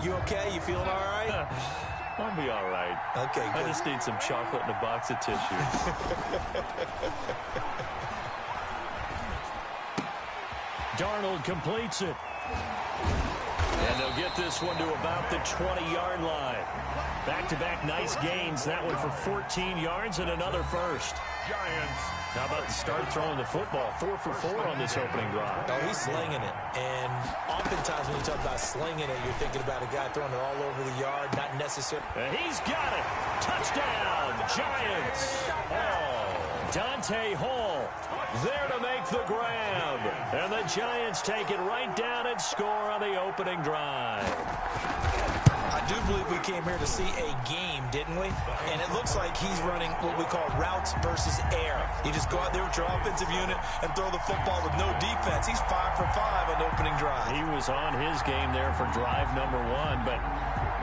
You okay? You feeling all right? I'll be all right. Okay, good. I just need some chocolate and a box of tissues. Darnold completes it. And they'll get this one to about the 20-yard line. Back-to-back nice gains. That one for 14 yards and another first. Giants. How about the start throwing the football? 4 for 4 on this opening drive. Oh, he's slinging it. And oftentimes when you talk about slinging it, you're thinking about a guy throwing it all over the yard, not necessary. And he's got it. Touchdown, Giants. Dante Hall there to make the grab. And the Giants take it right down and score on the opening drive. I do believe we came here to see a game, didn't we? And it looks like he's running what we call routes versus air. You just go out there with your offensive unit and throw the football with no defense. He's 5 for 5 on the opening drive. He was on his game there for drive number 1, but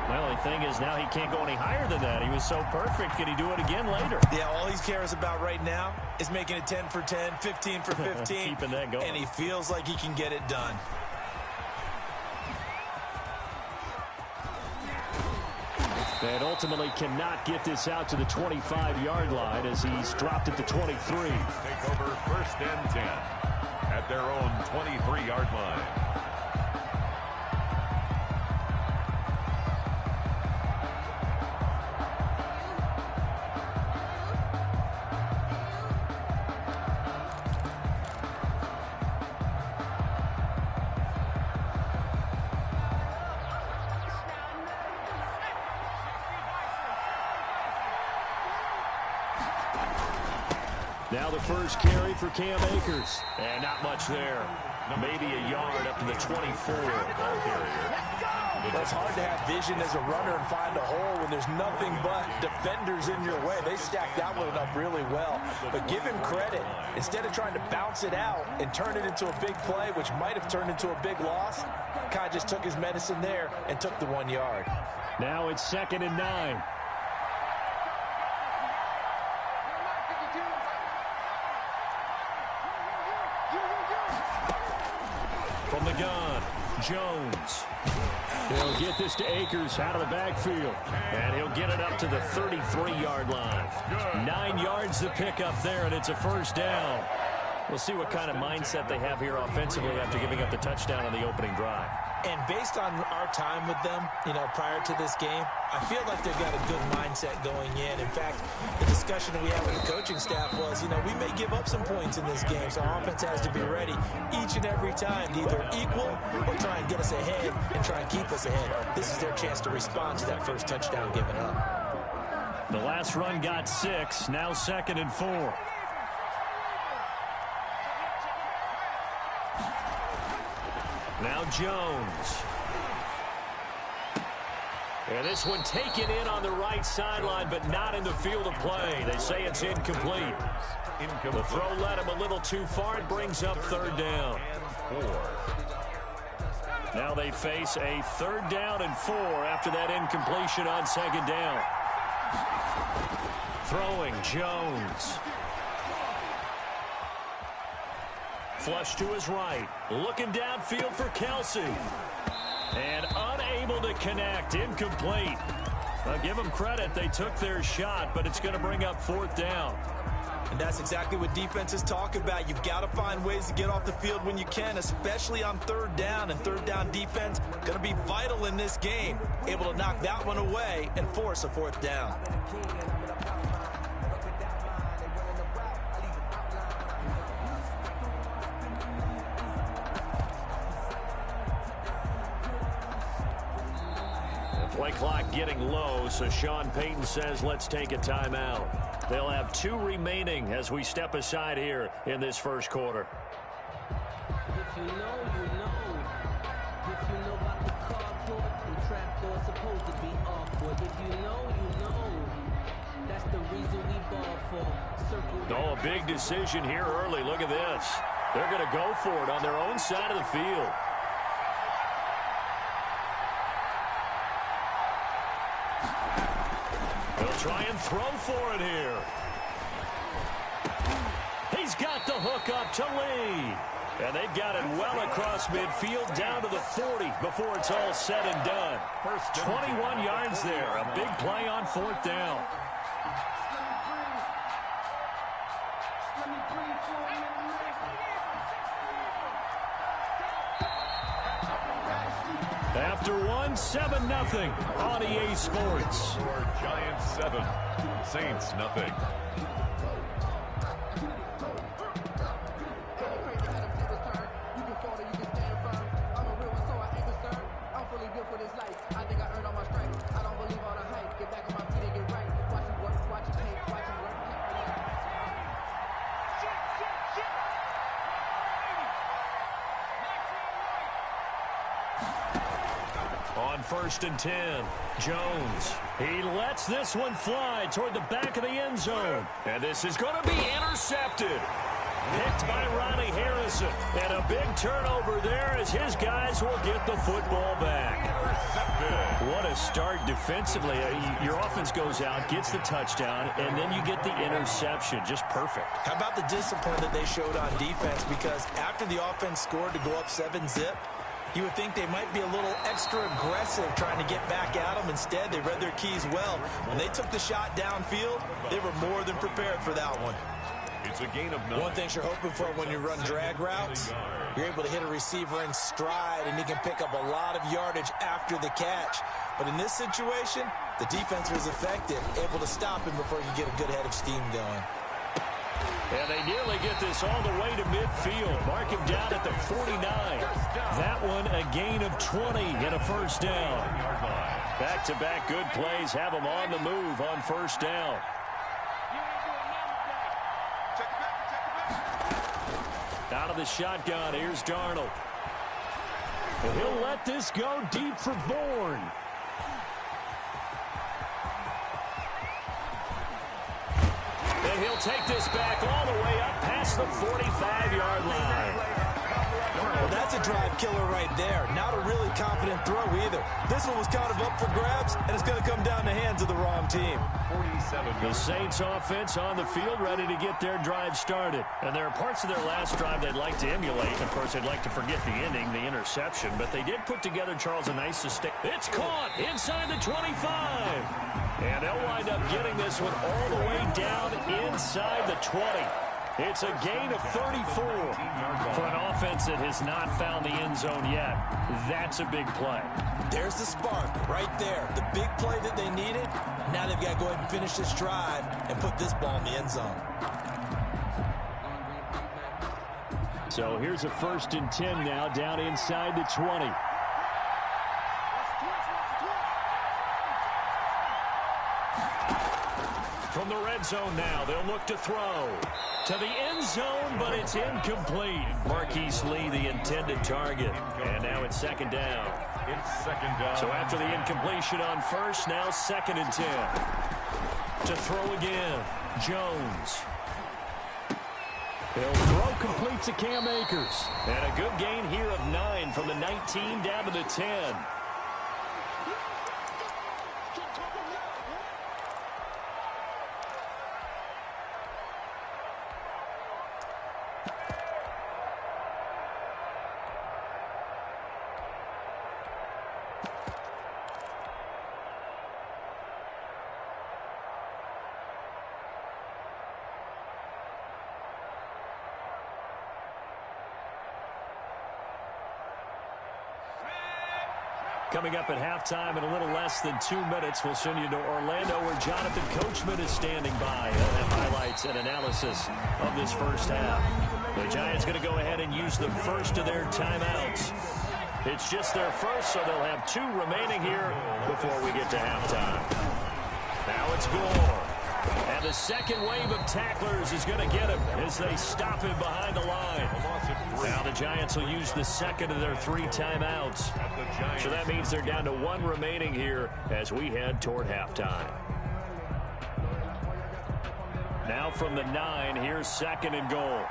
well, the thing is now he can't go any higher than that. He was so perfect. Can he do it again later? Yeah, all he cares about right now is making it 10 for 10, 15 for 15. Keeping that going. And he feels like he can get it done. And ultimately cannot get this out to the 25-yard line as he's dropped it to 23. Take over 1st and 10 at their own 23-yard line. Now the first carry for Cam Akers. And not much there. Maybe a yard up to the 24. Ball carrier. Well, it's hard to have vision as a runner and find a hole when there's nothing but defenders in your way. They stacked that one up really well. But give him credit. Instead of trying to bounce it out and turn it into a big play, which might have turned into a big loss, Kai just took his medicine there and took the 1 yard. Now it's 2nd and 9. From the gun, Jones. He'll get this to Akers out of the backfield. And he'll get it up to the 33-yard line. 9 yards to pick up there, and it's a first down. We'll see what kind of mindset they have here offensively after giving up the touchdown on the opening drive. And based on our time with them, prior to this game, I feel like they've got a good mindset going in. In fact, the discussion that we had with the coaching staff was, we may give up some points in this game, so our offense has to be ready each and every time to either equal or try and get us ahead and try and keep us ahead. This is their chance to respond to that first touchdown given up. The last run got 6, now 2nd and 4. Now Jones. And this one taken in on the right sideline, but not in the field of play. They say it's incomplete. The throw led him a little too far. It brings up 3rd down. Now they face a 3rd down and 4 after that incompletion on 2nd down. Throwing Jones. Flush to his right. Looking downfield for Kelsey. And unable to connect. Incomplete. I'll give them credit. They took their shot, but it's going to bring up 4th down. And that's exactly what defenses talk about. You've got to find ways to get off the field when you can, especially on 3rd down. And 3rd down defense going to be vital in this game. Able to knock that one away and force a 4th down. Play clock getting low, so Sean Payton says let's take a timeout. They'll have 2 remaining as we step aside here in this first quarter. If you know, you know. If you know about the carport and trapdoor, supposed to be awkward. If you know, you know. That's the reason we ball for. Circle. Oh, a big decision here early. Look at this. They're going to go for it on their own side of the field. They'll try and throw for it here. He's got the hook up to Lee. And they've got it well across midfield down to the 40 before it's all said and done. 21 yards there. A big play on 4th down. After one, 7-0 on EA Sports. Giants 7, Saints nothing. On 1st and 10, Jones. He lets this one fly toward the back of the end zone. And this is going to be intercepted. Picked by Ronnie Harrison. And a big turnover there as his guys will get the football back. What a start defensively. Your offense goes out, gets the touchdown, and then you get the interception. Just perfect. How about the discipline that they showed on defense? Because after the offense scored to go up 7-zip, you would think they might be a little extra aggressive trying to get back at them. Instead, they read their keys well. When they took the shot downfield, they were more than prepared for that one. It's a gain of 9. One thing you're hoping for when you run drag routes, you're able to hit a receiver in stride, and he can pick up a lot of yardage after the catch. But in this situation, the defense was effective, able to stop him before you get a good head of steam going. And they nearly get this all the way to midfield. Mark him down at the 49. That one a gain of 20 and a 1st down. Back-to-back good plays have them on the move on 1st down. Out of the shotgun, here's Darnold. And he'll let this go deep for Bourne. And he'll take this back all the way up past the 45-yard line. Well, that's a drive killer right there. Not a really confident throw either. This one was kind of up for grabs, and it's going to come down the hands of the wrong team. The Saints offense on the field ready to get their drive started. And there are parts of their last drive they'd like to emulate. Of course, they'd like to forget the ending, the interception. But they did put together, Charles, a nice sustain. It's caught inside the 25. And they'll wind up getting this one all the way down inside the 20. It's a gain of 34 for an offense that has not found the end zone yet. That's a big play. There's the spark right there. The big play that they needed. Now they've got to go ahead and finish this drive and put this ball in the end zone. So here's a 1st and 10 now down inside the 20. From the red zone now, they'll look to throw to the end zone, but it's incomplete. Marquise Lee, the intended target. And now it's 2nd down. It's 2nd down. So after the incompletion on 1st, now 2nd and 10. To throw again, Jones. He'll throw complete to Cam Akers. And a good gain here of 9 from the 19 down to the 10. Coming up at halftime in a little less than 2 minutes, we'll send you to Orlando where Jonathan Coachman is standing by. He'll have highlights and analysis of this first half. The Giants going to go ahead and use the first of their timeouts. It's just their first, so they'll have 2 remaining here before we get to halftime. Now it's Gore. And the second wave of tacklers is going to get him as they stop him behind the line. Now the Giants will use the second of their 3 timeouts. So that means they're down to 1 remaining here as we head toward halftime. Now from the 9, here's 2nd and goal.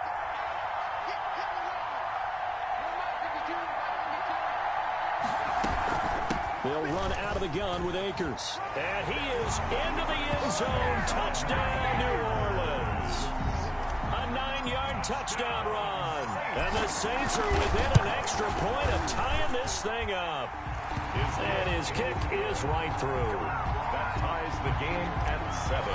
They'll run out of the gun with Akers. And he is into the end zone. Touchdown, New Orleans. A 9-yard touchdown run. And the Saints are within an extra point of tying this thing up. And his kick is right through. That ties the game at 7.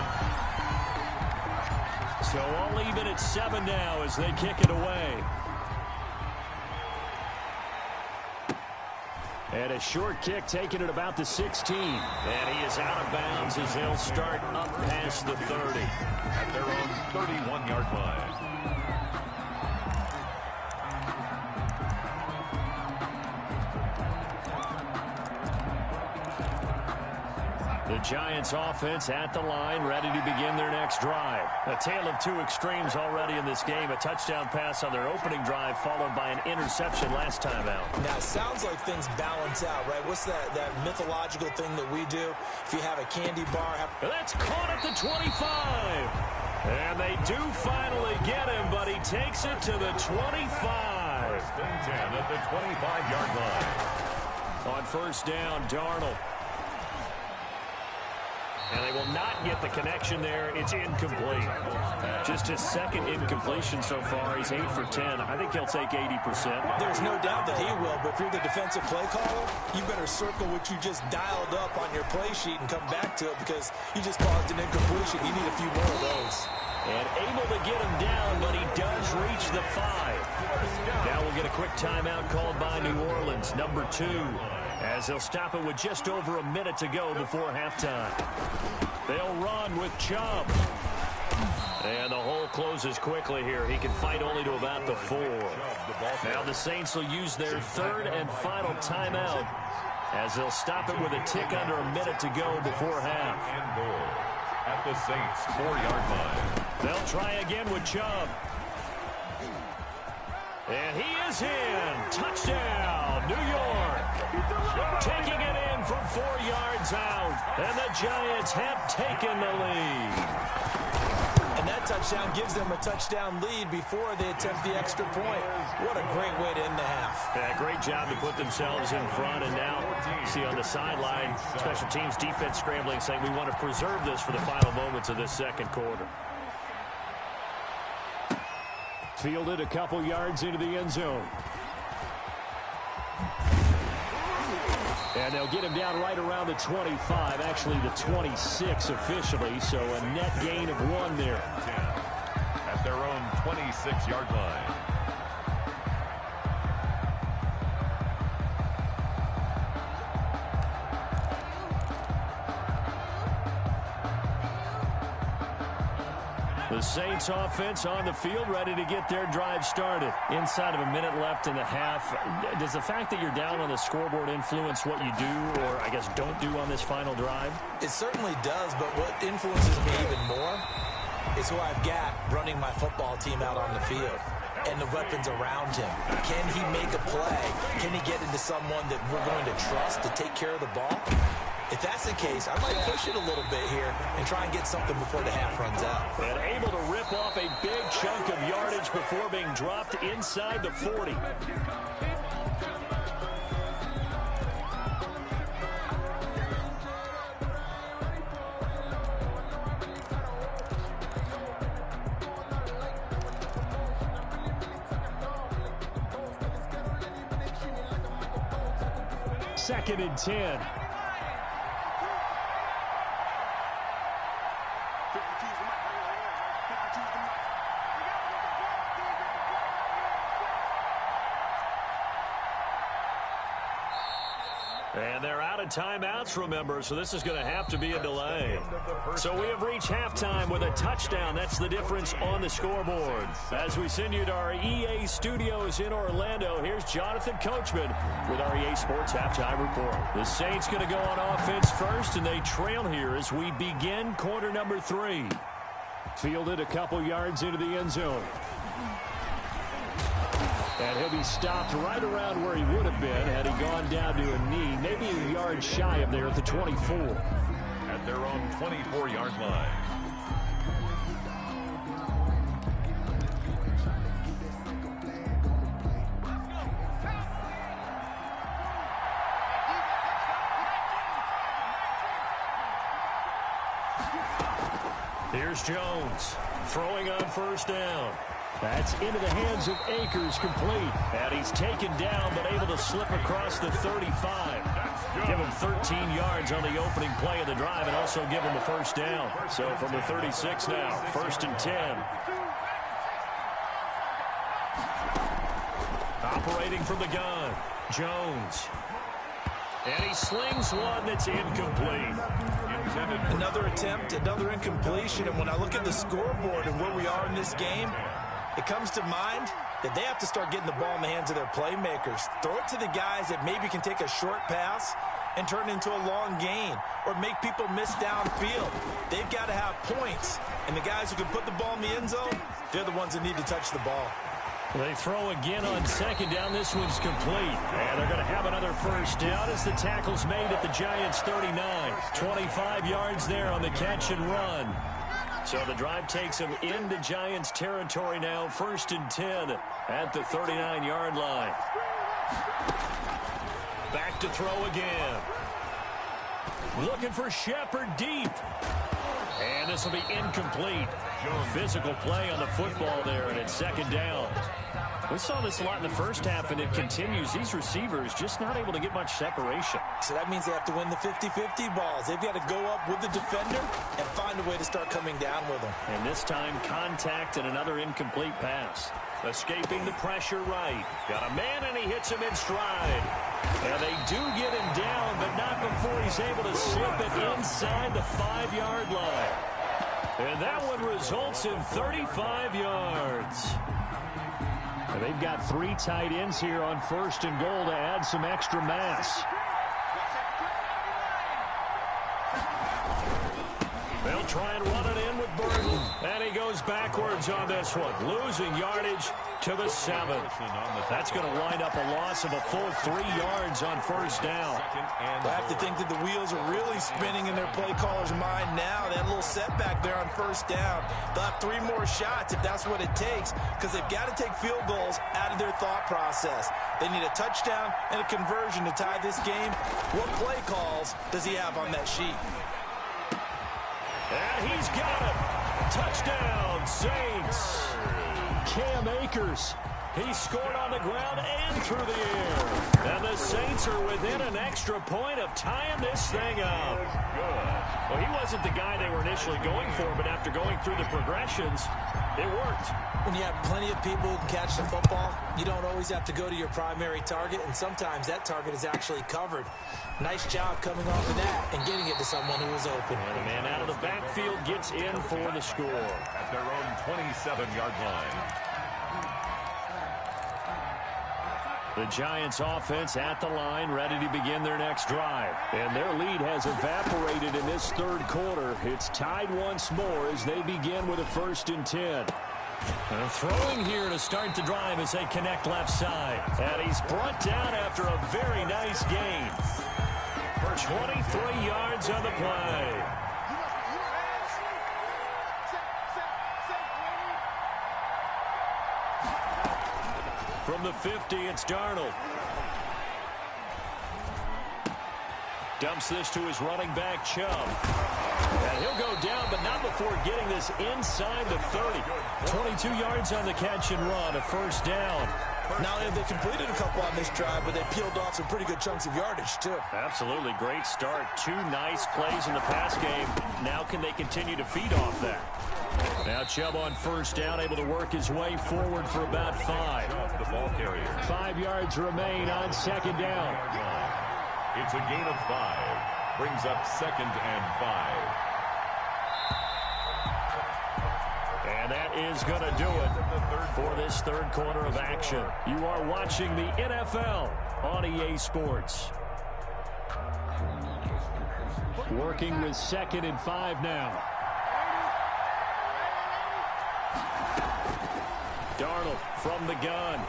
So all even at 7 now as they kick it away. And a short kick taken at about the 16. And he is out of bounds as they'll start up past the 30. At their own 31-yard line. The Giants offense at the line, ready to begin their next drive. A tale of two extremes already in this game. A touchdown pass on their opening drive, followed by an interception last time out. Now, it sounds like things balance out, right? What's that mythological thing that we do? If you have a candy bar... That's caught at the 25. And they do finally get him, but he takes it to the 25. First and 10 at the 25-yard line. On first down, Darnold. And they will not get the connection there. It's incomplete. Just his second incompletion so far. He's 8 for 10. I think he'll take 80%. There's no doubt that he will, but if you're the defensive play caller, you better circle what you just dialed up on your play sheet and come back to it because you just caused an incompletion. You need a few more of those. And able to get him down, but he does reach the 5. Now we'll get a quick timeout called by New Orleans, number 2. As they'll stop it with just over a minute to go before halftime. They'll run with Chubb. And the hole closes quickly here. He can fight only to about the 4. Now the Saints will use their third and final timeout as they'll stop it with a tick under a minute to go before half. And goal at the Saints' 4-yard line. They'll try again with Chubb. And he is in. Touchdown, New York. Taking it in from 4 yards out. And the Giants have taken the lead. And that touchdown gives them a touchdown lead before they attempt the extra point. What a great way to end the half. Yeah, great job to put themselves in front. And now, see on the sideline, special teams defense scrambling, saying we want to preserve this for the final moments of this second quarter. Fielded a couple yards into the end zone. And they'll get him down right around the 25, actually the 26 officially, so a net gain of 1 there. 10 at their own 26-yard line. The Saints offense on the field, ready to get their drive started. Inside of a minute left in the half, does the fact that you're down on the scoreboard influence what you do, or I guess don't do on this final drive? It certainly does, but what influences me even more is who I've got running my football team out on the field and the weapons around him. Can he make a play? Can he get into someone that we're going to trust to take care of the ball? If that's the case, I might push it a little bit here and try and get something before the half runs out. And able to rip off a big chunk of yardage before being dropped inside the 40. Second and 10. And they're out of timeouts, remember, so this is going to have to be a delay. So we have reached halftime with a touchdown. That's the difference on the scoreboard. As we send you to our EA studios in Orlando, here's Jonathan Coachman with our EA Sports Halftime Report. The Saints going to go on offense first, and they trail here as we begin quarter number 3. Fielded a couple yards into the end zone. And he'll be stopped right around where he would have been had he gone down to a knee, maybe a yard shy of there at the 24. At their own 24-yard line. Here's Jones throwing on first down. That's into the hands of Akers, complete. And he's taken down, but able to slip across the 35. Give him 13 yards on the opening play of the drive and also give him a first down. So from the 36 now, 1st and 10. Operating from the gun, Jones. And he slings one that's incomplete. Another attempt, another incompletion. And when I look at the scoreboard and where we are in this game, it comes to mind that they have to start getting the ball in the hands of their playmakers. Throw it to the guys that maybe can take a short pass and turn it into a long gain or make people miss downfield. They've got to have points. And the guys who can put the ball in the end zone, they're the ones that need to touch the ball. They throw again on 2nd down. This one's complete. And they're going to have another first down as the tackle's made at the Giants' 39. 25 yards there on the catch and run. So the drive takes them into Giants territory now. 1st and 10 at the 39-yard line. Back to throw again. Looking for Shepard deep. And this will be incomplete. Physical play on the football there, and it's 2nd down. We saw this a lot in the first half, and it continues. These receivers just not able to get much separation. So that means they have to win the 50-50 balls. They've got to go up with the defender and find a way to start coming down with them. And this time, contact and another incomplete pass. Escaping the pressure right. Got a man, and he hits him in stride. And they do get him down, but not before he's able to slip it inside the 5-yard line. And that one results in 35 yards. And they've got 3 tight ends here on 1st and goal to add some extra mass. They'll try and run it in with Burton. And he goes backwards on this one. Losing yardage to the 7. That's going to wind up a loss of a full 3 yards on 1st down. I have to think that the wheels are really spinning in their play caller's mind now. That little setback there on 1st down. They'll have 3 more shots if that's what it takes, because they've got to take field goals out of their thought process. They need a touchdown and a conversion to tie this game. What play calls does he have on that sheet? And he's got it. Touchdown, Saints. Cam Akers. He scored on the ground and through the air. And the Saints are within an extra point of tying this thing up. Well, he wasn't the guy they were initially going for, but after going through the progressions, it worked. When you have plenty of people who can catch the football, you don't always have to go to your primary target, and sometimes that target is actually covered. Nice job coming off of that and getting it to someone who was open. And the man out of the backfield gets in for the score. At their own 27-yard line. The Giants offense at the line, ready to begin their next drive. And their lead has evaporated in this 3rd quarter. It's tied once more as they begin with a 1st and 10. And throwing here to start the drive as they connect left side. And he's brought down after a very nice gain. For 23 yards on the play. From the 50, it's Darnold. Dumps this to his running back, Chubb. And he'll go down, but not before getting this inside the 30. 22 yards on the catch and run, a 1st down. Not only have they completed a couple on this drive, but they peeled off some pretty good chunks of yardage, too. Absolutely. Great start. 2 nice plays in the pass game. Now can they continue to feed off that? Now Chubb on 1st down, able to work his way forward for about 5. The ball carrier. 5 yards remain on 2nd down. It's a gain of 5. Brings up 2nd and 5. And that is going to do it for this 3rd quarter of action. You are watching the NFL on EA Sports. Working with 2nd and 5 now. Darnold from the gun.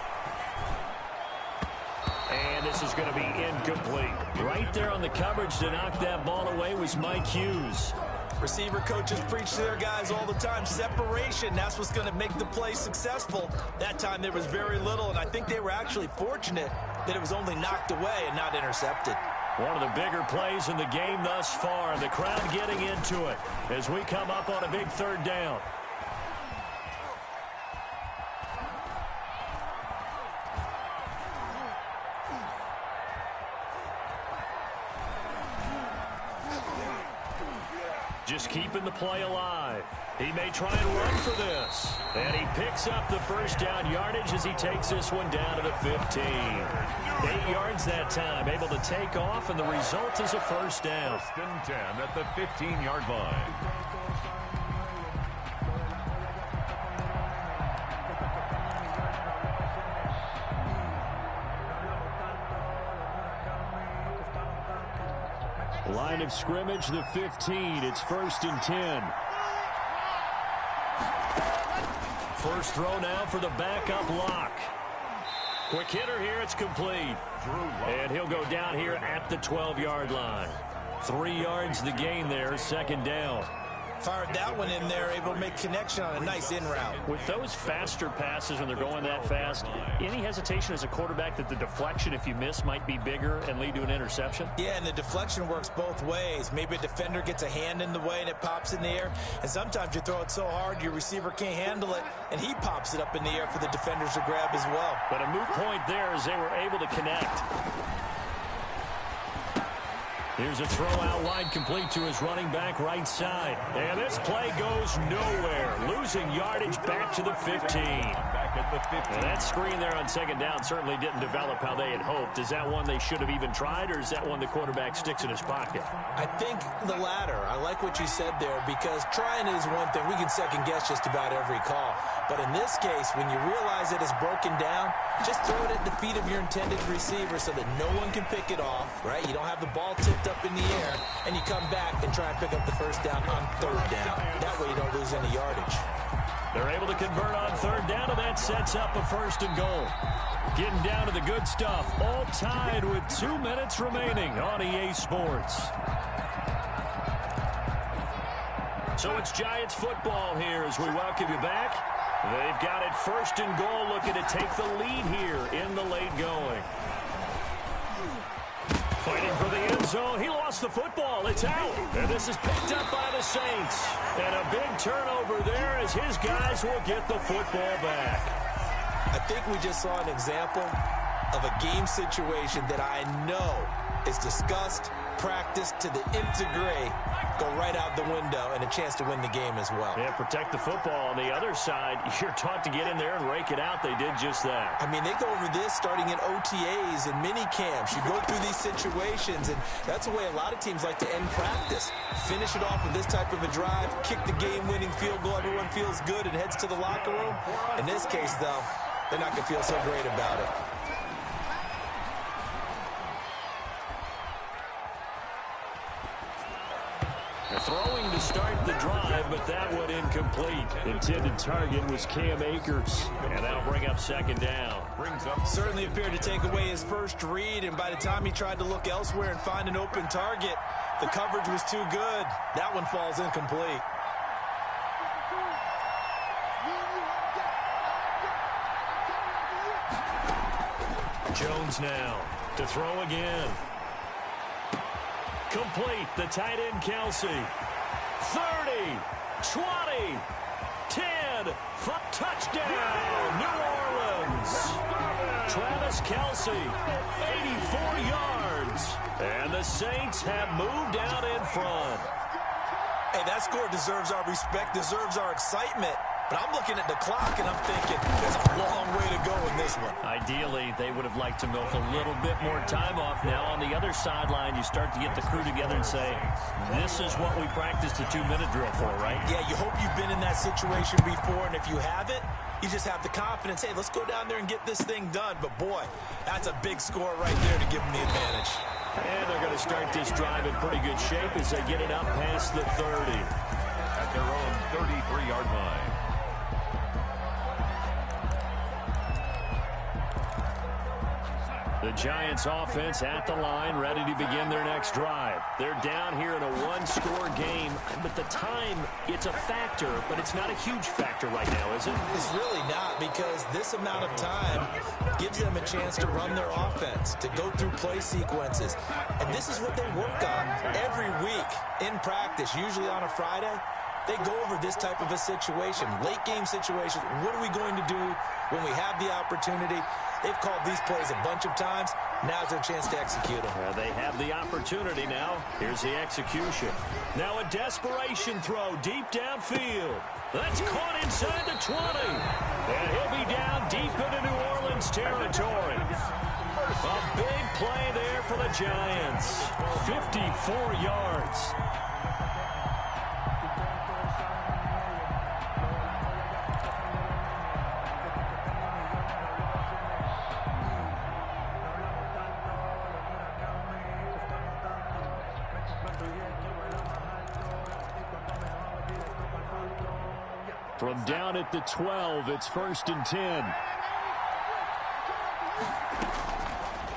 And this is going to be incomplete. Right there on the coverage to knock that ball away was Mike Hughes. Receiver coaches preach to their guys all the time. Separation, that's what's going to make the play successful. That time there was very little, and I think they were actually fortunate that it was only knocked away and not intercepted. One of the bigger plays in the game thus far. The crowd getting into it as we come up on a big 3rd down. Just keeping the play alive. He may try and run for this. And he picks up the first down yardage as he takes this one down to the 15. 8 yards that time, able to take off, and the result is a first down. First and 10 at the 15-yard line. Line of scrimmage, the 15. It's first and 10. First throw now for the backup lock. Quick hitter here, it's complete. And he'll go down here at the 12-yard line. 3 yards the gain there, second down. Fired that one in there, able to make connection on a nice in route. With those faster passes when they're going that fast, any hesitation as a quarterback that the deflection, if you miss, might be bigger and lead to an interception? Yeah, and the deflection works both ways. Maybe a defender gets a hand in the way and it pops in the air. And sometimes you throw it so hard your receiver can't handle it, and he pops it up in the air for the defenders to grab as well. But a moot point there as they were able to connect. Here's a throw out wide, complete to his running back right side. And this play goes nowhere. Losing yardage back to the 15. Back at the 15. And that screen there on second down certainly didn't develop how they had hoped. Is that one they should have even tried, or is that one the quarterback sticks in his pocket? I think the latter. I like what you said there, because trying is one thing. We can second guess just about every call. But in this case, when you realize it is broken down, just throw it at the feet of your intended receiver so that no one can pick it off, right? You don't have the ball tipped up in the air, and you come back and try and pick up the first down on third down. That way you don't lose any yardage. They're able to convert on third down, and that sets up a first and goal. Getting down to the good stuff, all tied with 2 minutes remaining on EA Sports. So it's Giants football here as we welcome you back. They've got it first and goal, looking to take the lead here in the late going. Fighting for the end zone. He lost the football. It's out. And this is picked up by the Saints. And a big turnover there as his guys will get the football back. I think we just saw an example of a game situation that I know is discussed, practiced to the nth degree, go right out the window, and a chance to win the game as well. Yeah, protect the football. On the other side, you're taught to get in there and rake it out. They did just that. I mean, they go over this starting in OTAs and mini camps. You go through these situations, and that's the way a lot of teams like to end practice. Finish it off with this type of a drive, kick the game-winning field goal. Everyone feels good and heads to the locker room. In this case, though, they're not going to feel so great about it. Throwing to start the drive, but that one incomplete. Intended target was Cam Akers. And that'll bring up second down. Certainly appeared to take away his first read, and by the time he tried to look elsewhere and find an open target, the coverage was too good. That one falls incomplete. Jones now to throw again. Complete, the tight end Kelsey. 30, 20, 10, touchdown, New Orleans. Travis Kelsey, 84 yards. And the Saints have moved out in front. Hey, that score deserves our respect, deserves our excitement. But I'm looking at the clock, and I'm thinking there's a long way to go in this one. Ideally, they would have liked to milk a little bit more time off. Now, on the other sideline, you start to get the crew together and say, this is what we practiced the 2-minute drill for, right? Yeah, you hope you've been in that situation before, and if you haven't, you just have the confidence, hey, let's go down there and get this thing done. But, boy, that's a big score right there to give them the advantage. And they're going to start this drive in pretty good shape as they get it up past the 30. At their own 33-yard line. The Giants offense at the line, ready to begin their next drive. They're down here in a one-score game, but the time, it's a factor, but it's not a huge factor right now, is it? It's really not, because this amount of time gives them a chance to run their offense, to go through play sequences. And this is what they work on every week in practice, usually on a Friday. they go over this type of a situation, late-game situation. What are we going to do when we have the opportunity? They've called these plays a bunch of times. Now's their chance to execute them. They have the opportunity now. Here's the execution. Now a desperation throw deep downfield. That's caught inside the 20. And he'll be down deep into New Orleans territory. A big play there for the Giants. 54 yards. From down at the 12, it's 1st and 10.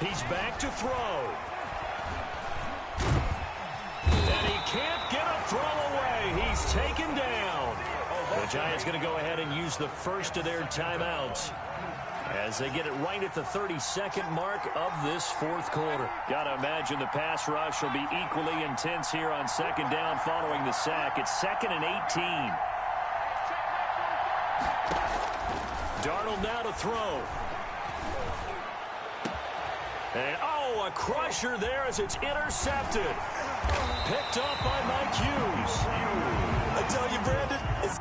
He's back to throw. And he can't get a throw away. He's taken down. The Giants going to go ahead and use the first of their timeouts as they get it right at the 32nd mark of this fourth quarter. Got to imagine the pass rush will be equally intense here on 2nd down following the sack. It's 2nd and 18. Darnold now to throw. And, a crusher there as it's intercepted. Picked up by Mike Hughes. I tell you, Brandon, it's...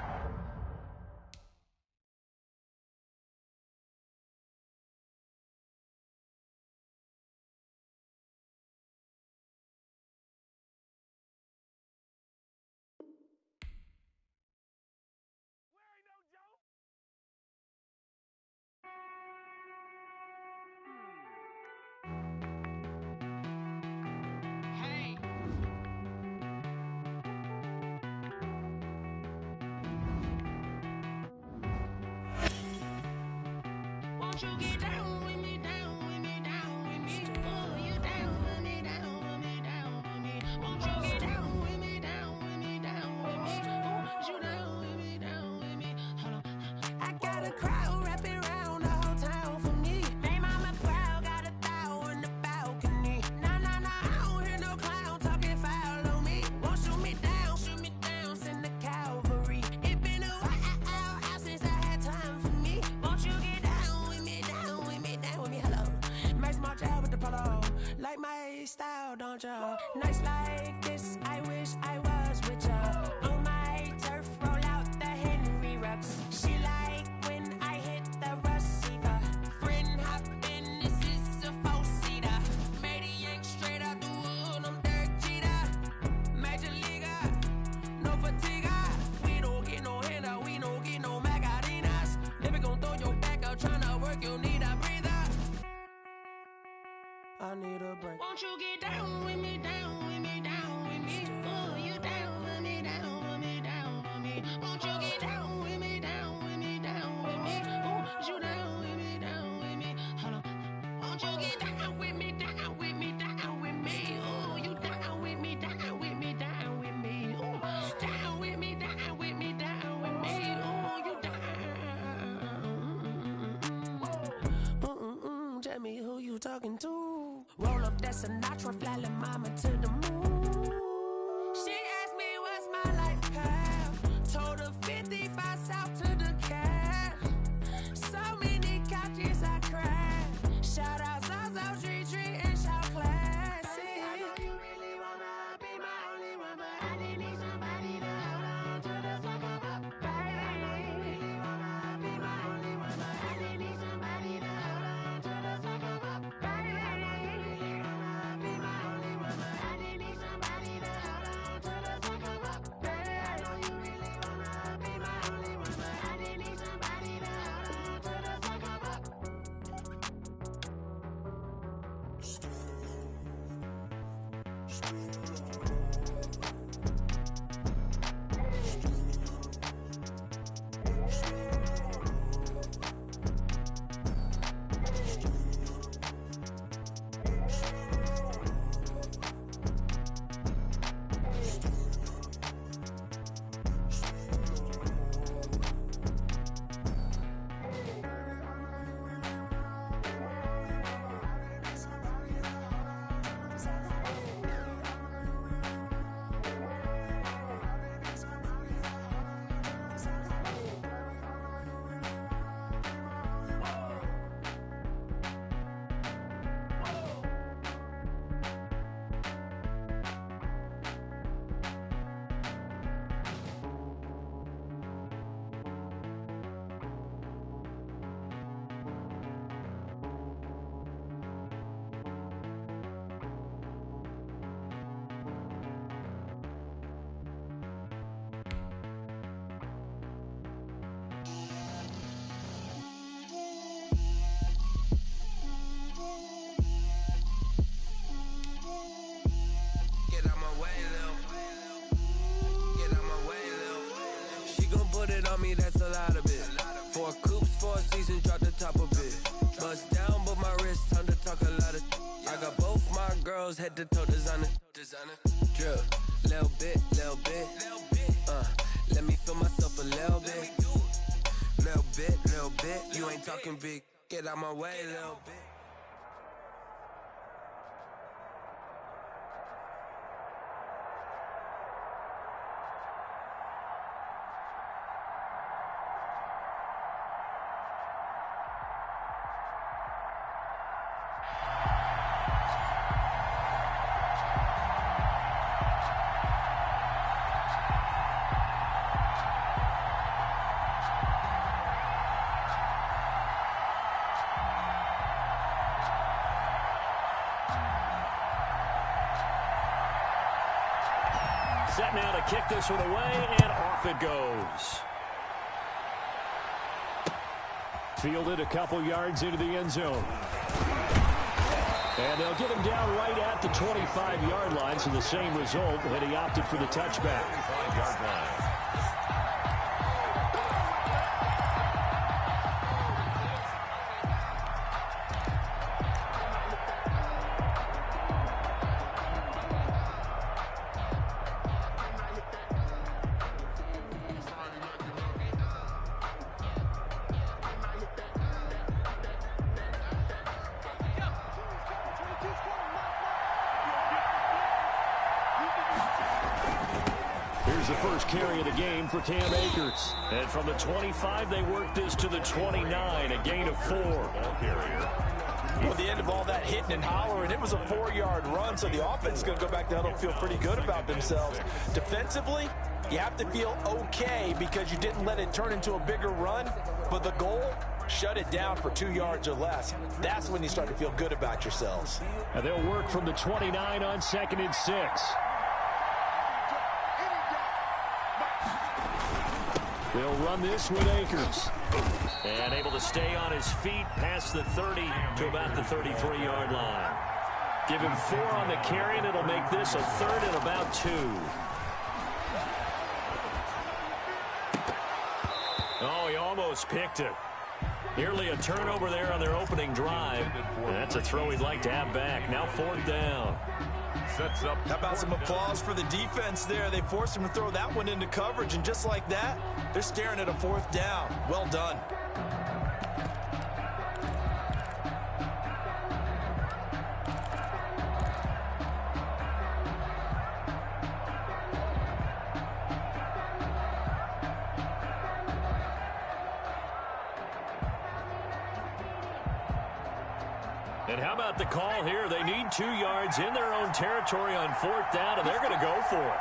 You get down with me, down with me, down with me. Oh, you down with me, down with me, down with me. Won't you get down with me, down with me, down with me? Oh, you down with me, down with me. Hold on. I got a crowd wrapping around the whole town for me. They mama proud, got a thou in the balcony. Nah, I don't hear no clown talking foul on me. Won't shoot me down, send the cavalry. It been a while since I had time for me. Won't you get down with me, down with me, down with me? Hello. Max my job with the polo. Like my style, don't ya? Nights like this, I wish I was with ya. On my turf, roll out the Henry Rux. She like when I hit the receiver. Friend hop in, this is a four-seater. Made a yank straight out the wood, I'm Derek Jeter. Major leaguer, no fatigue. We don't get no handout, we don't get no Macarinas. Never gon' throw your back out, tryna work, you need a breather. I need a break. Won't you get down with me, down with me, down with me? Oh, you down with me, down with me, down with me. Won't you get down with me, down with me, down with me? Oh, you down with me, down with me. Hold on. Won't you get down with me, down with me, down with me? Oh, you down with me, down with me, down with me. Oh, down with me, down with me, down with me. Oh, you down. Tell me who you talking to. Roll up that Sinatra, fly la mama to the moon. She asked me what's my life path. Told her 55 south to the cab. So many couches I cried. Shout out Zazo, Tree, and shout classic. I know you really wanna be my only one, but I didn't need somebody to hold on to the sucker up, baby. I know you really wanna be my only one, but I didn't need somebody to hold on to the sucker up, baby. I know you really wanna be my only one, but I didn't need somebody to hold on to the sucker up, baby. I know you really wanna be my only one, but I didn't need somebody to hold on to the sucker up. me, that's a lot of it. 4 coops, 4 seasons, drop the top a bit. Bust down, but my wrist, time to talk a lot of. I got both my girls head to toe designer. Drip, little bit. Let me feel myself a little bit. Little bit. You ain't talking big. Get out my way, little bit. Set now to kick this one away, and off it goes. Fielded a couple yards into the end zone. And they'll get him down right at the 25-yard line, so the same result, and he opted for the touchback. 25-yard line. Here's the first carry of the game for Cam Akers. And from the 25, they work this to the 29, a gain of 4. Well, at the end of all that hitting and hollering, it was a 4-yard run, so the offense is going to go back to huddle and feel pretty good about themselves. Defensively, you have to feel okay because you didn't let it turn into a bigger run, but the goal, shut it down for 2 yards or less. That's when you start to feel good about yourselves. And they'll work from the 29 on 2nd and 6. They'll run this with Akers. And able to stay on his feet past the 30 to about the 33-yard line. Give him 4 on the carry, and it'll make this a 3rd and about 2. Oh, he almost picked it. Nearly a turnover there on their opening drive. And that's a throw he'd like to have back. Now 4th down. Sets up. How about some applause for the defense there? They forced him to throw that one into coverage, and just like that, they're staring at a 4th down. Well done. And how about the call here? They need 2 yards in their own territory on 4th down, and they're going to go for it.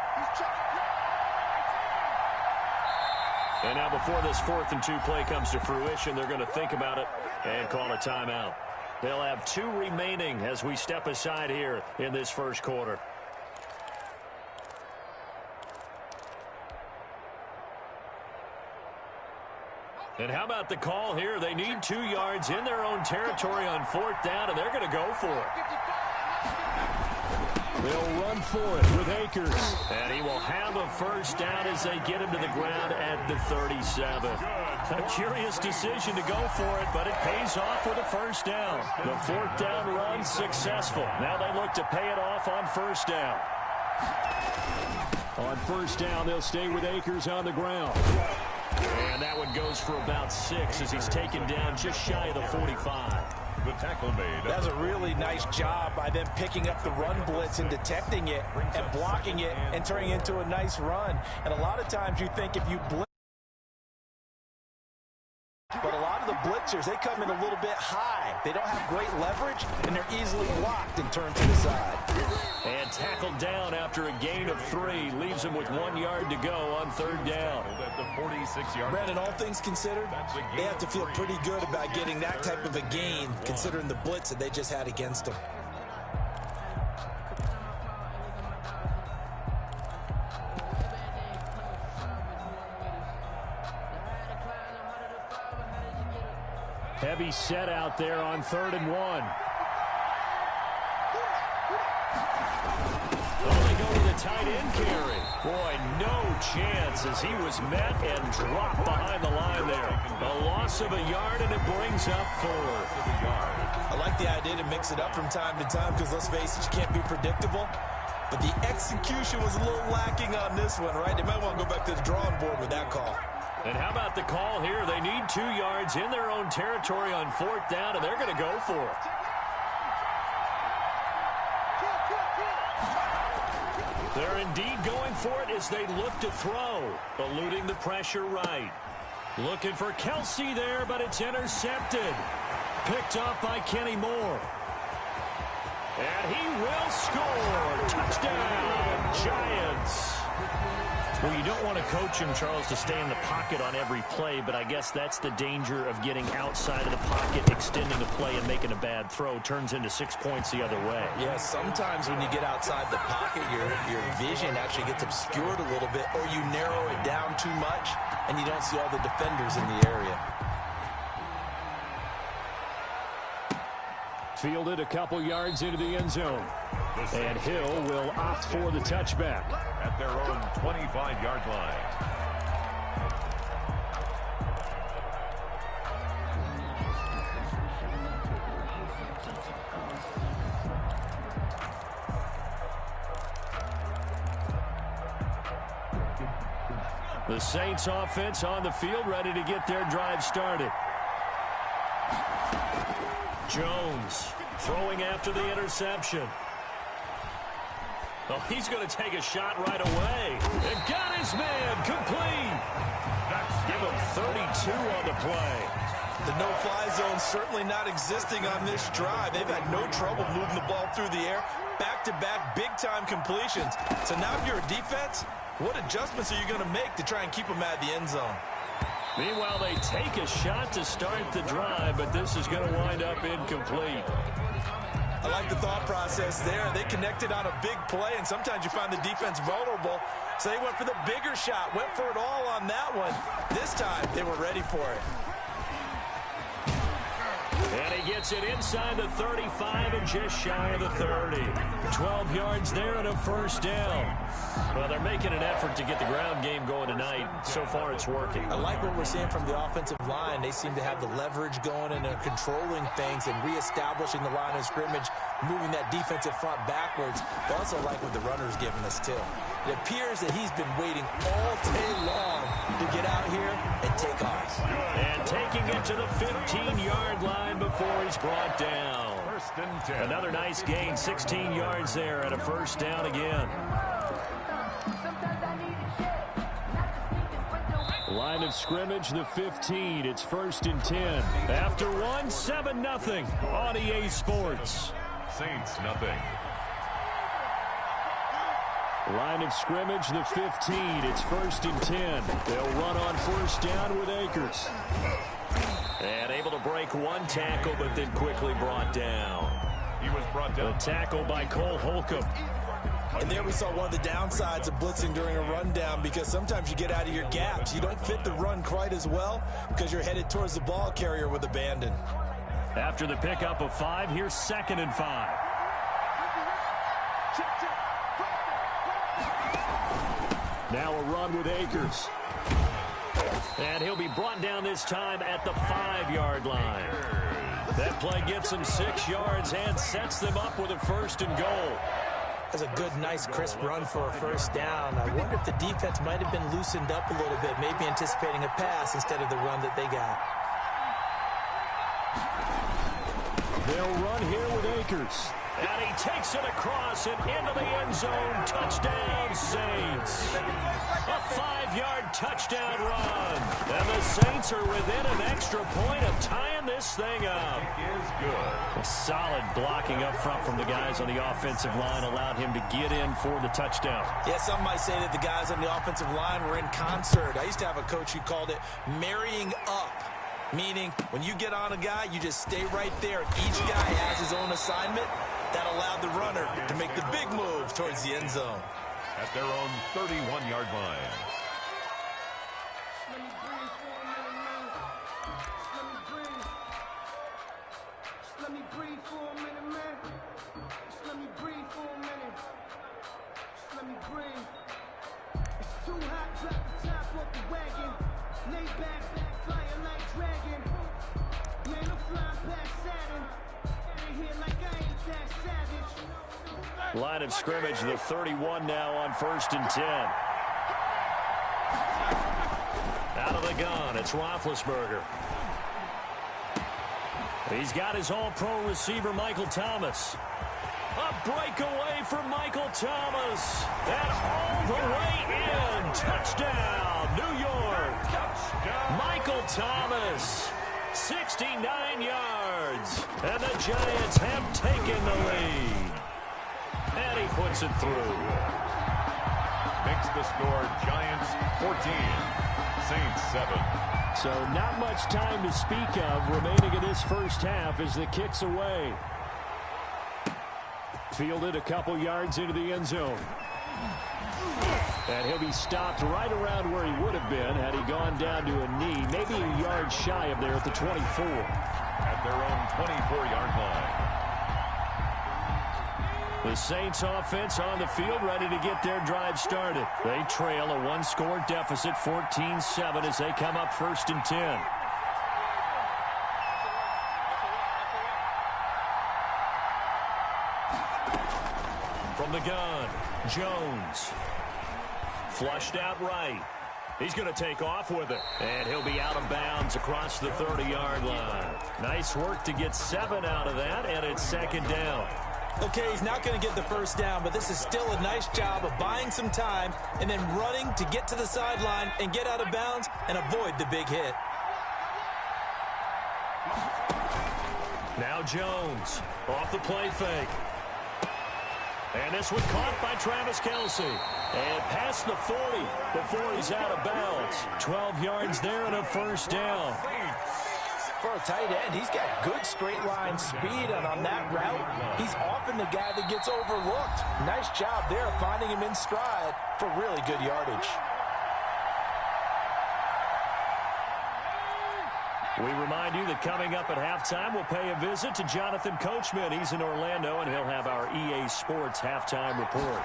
And now before this 4th and 2 play comes to fruition, they're going to think about it and call a timeout. They'll have 2 remaining as we step aside here in this first quarter. And how about the call here? They need 2 yards in their own territory on 4th down, and they're going to go for it. They'll run for it with Akers. And he will have a 1st down as they get him to the ground at the 37. A curious decision to go for it, but it pays off with a 1st down. The 4th down run successful. Now they look to pay it off on 1st down. On 1st down, they'll stay with Akers on the ground. And that one goes for about 6 as he's taken down just shy of the 45. The tackle made. That's a really nice job by them picking up the run blitz and detecting it and blocking it and turning it into a nice run. And a lot of times you think if you blitz, but a lot of the blitzers, they come in a little bit high. They don't have great leverage, and they're easily blocked and turned to the side. And tackled down after a gain of 3. Leaves him with 1 yard to go on 3rd down. At the 46-yard. Brandon, all things considered, they have to feel pretty good about getting that type of a gain, considering the blitz that they just had against them. Heavy set out there on 3rd and 1. Oh, they go with a tight end carry. Boy, no chance as he was met and dropped behind the line there. A loss of a yard, and it brings up 4. I like the idea to mix it up from time to time because, let's face it, you can't be predictable. But the execution was a little lacking on this one, right? They might want to go back to the drawing board with that call. And how about the call here? They need 2 yards in their own territory on 4th down, and they're going to go for it. They're indeed going for it as they look to throw. Eluding the pressure right. Looking for Kelsey there, but it's intercepted. Picked up by Kenny Moore. And he will score. Touchdown, Giants. Well, you don't want to coach him, Charles, to stay in the pocket on every play, but I guess that's the danger of getting outside of the pocket, extending a play, and making a bad throw. Turns into 6 points the other way. Yeah, sometimes when you get outside the pocket, your vision actually gets obscured a little bit, or you narrow it down too much, and you don't see all the defenders in the area. Fielded a couple yards into the end zone. And Hill will opt for the touchback. At their own 25-yard line. The Saints offense on the field, ready to get their drive started. Jones throwing after the interception. Oh, he's going to take a shot right away. And got his man complete. Give him 32 on the play. The no-fly zone certainly not existing on this drive. They've had no trouble moving the ball through the air. Back-to-back big-time completions. So now if you're a defense, what adjustments are you going to make to try and keep them out of the end zone? Meanwhile, they take a shot to start the drive, but this is going to wind up incomplete. I like the thought process there. They connected on a big play, and sometimes you find the defense vulnerable. So they went for the bigger shot, went for it all on that one. This time, they were ready for it. And he gets it inside the 35 and just shy of the 30. 12 yards there and a first down. Well, they're making an effort to get the ground game going tonight. So far, it's working. I like what we're seeing from the offensive line. They seem to have the leverage going, and they're controlling things and reestablishing the line of scrimmage, moving that defensive front backwards. But also like what the runner's giving us, too. It appears that he's been waiting all day long to get out here and take off. And taking it to the 15-yard line before he's brought down. First and 10. Another nice gain, 16 yards there, and a first down again. Line of scrimmage, the 15. It's 1st and 10. After one, 7-0 on EA Sports. Saints nothing. Line of scrimmage, the 15. It's 1st and 10. They'll run on first down with Akers. And able to break one tackle, but then quickly brought down. He was brought down. A tackle by Cole Holcomb. And there we saw one of the downsides of blitzing during a rundown, because sometimes you get out of your gaps. You don't fit the run quite as well because you're headed towards the ball carrier with abandon. After the pickup of 5, here's 2nd and 5. Now a run with Akers. And he'll be brought down this time at the 5-yard line. That play gets them 6 yards and sets them up with a 1st and goal. That's a good, nice, crisp run for a first down. I wonder if the defense might have been loosened up a little bit, maybe anticipating a pass instead of the run that they got. They'll run here with Akers. And he takes it across and into the end zone. Touchdown, Saints. A 5-yard touchdown run. And the Saints are within an extra point of tying this thing up. Is good. A solid blocking up front from the guys on the offensive line allowed him to get in for the touchdown. Yeah, some might say that the guys on the offensive line were in concert. I used to have a coach who called it marrying up. Meaning, when you get on a guy, you just stay right there. Each guy has his own assignment. That allowed the runner to make the big move towards the end zone. At their own 31-yard line. Let me breathe for a minute, man. Just let me breathe for a minute. Just let me breathe. breathe. It's too hot, drop the top off the wagon. Lay back, fire like dragon. Man, I'm flying past Saturn. Out here like I ain't that savage. Line of scrimmage, the 31 now on 1st and 10. Out of the gun, it's Roethlisberger. He's got his all-pro receiver, Michael Thomas. A breakaway from Michael Thomas. And all the way in. Touchdown, New York. Touchdown. Michael Thomas, 69 yards. And the Giants have taken the lead. And he puts it through. Makes the score Giants 14, Saints 7. So not much time to speak of remaining in this first half as the kick's away. Fielded a couple yards into the end zone. And he'll be stopped right around where he would have been had he gone down to a knee, maybe a yard shy of there at the 24. At their own 24-yard line. The Saints offense on the field ready to get their drive started. They trail a one-score deficit, 14-7, as they come up 1st and 10. From the gun, Jones. Flushed out right. He's going to take off with it. And he'll be out of bounds across the 30-yard line. Nice work to get 7 out of that, and it's 2nd down. Okay, he's not going to get the first down, but this is still a nice job of buying some time and then running to get to the sideline and get out of bounds and avoid the big hit. Now Jones off the play fake. And this one caught by Travis Kelce. And past the 40 before he's out of bounds. 12 yards there and a first down. For a tight end, he's got good straight line speed, and on that route, he's often the guy that gets overlooked. Nice job there finding him in stride for really good yardage. We remind you that coming up at halftime, we'll pay a visit to Jonathan Coachman. He's in Orlando, and he'll have our EA Sports halftime report.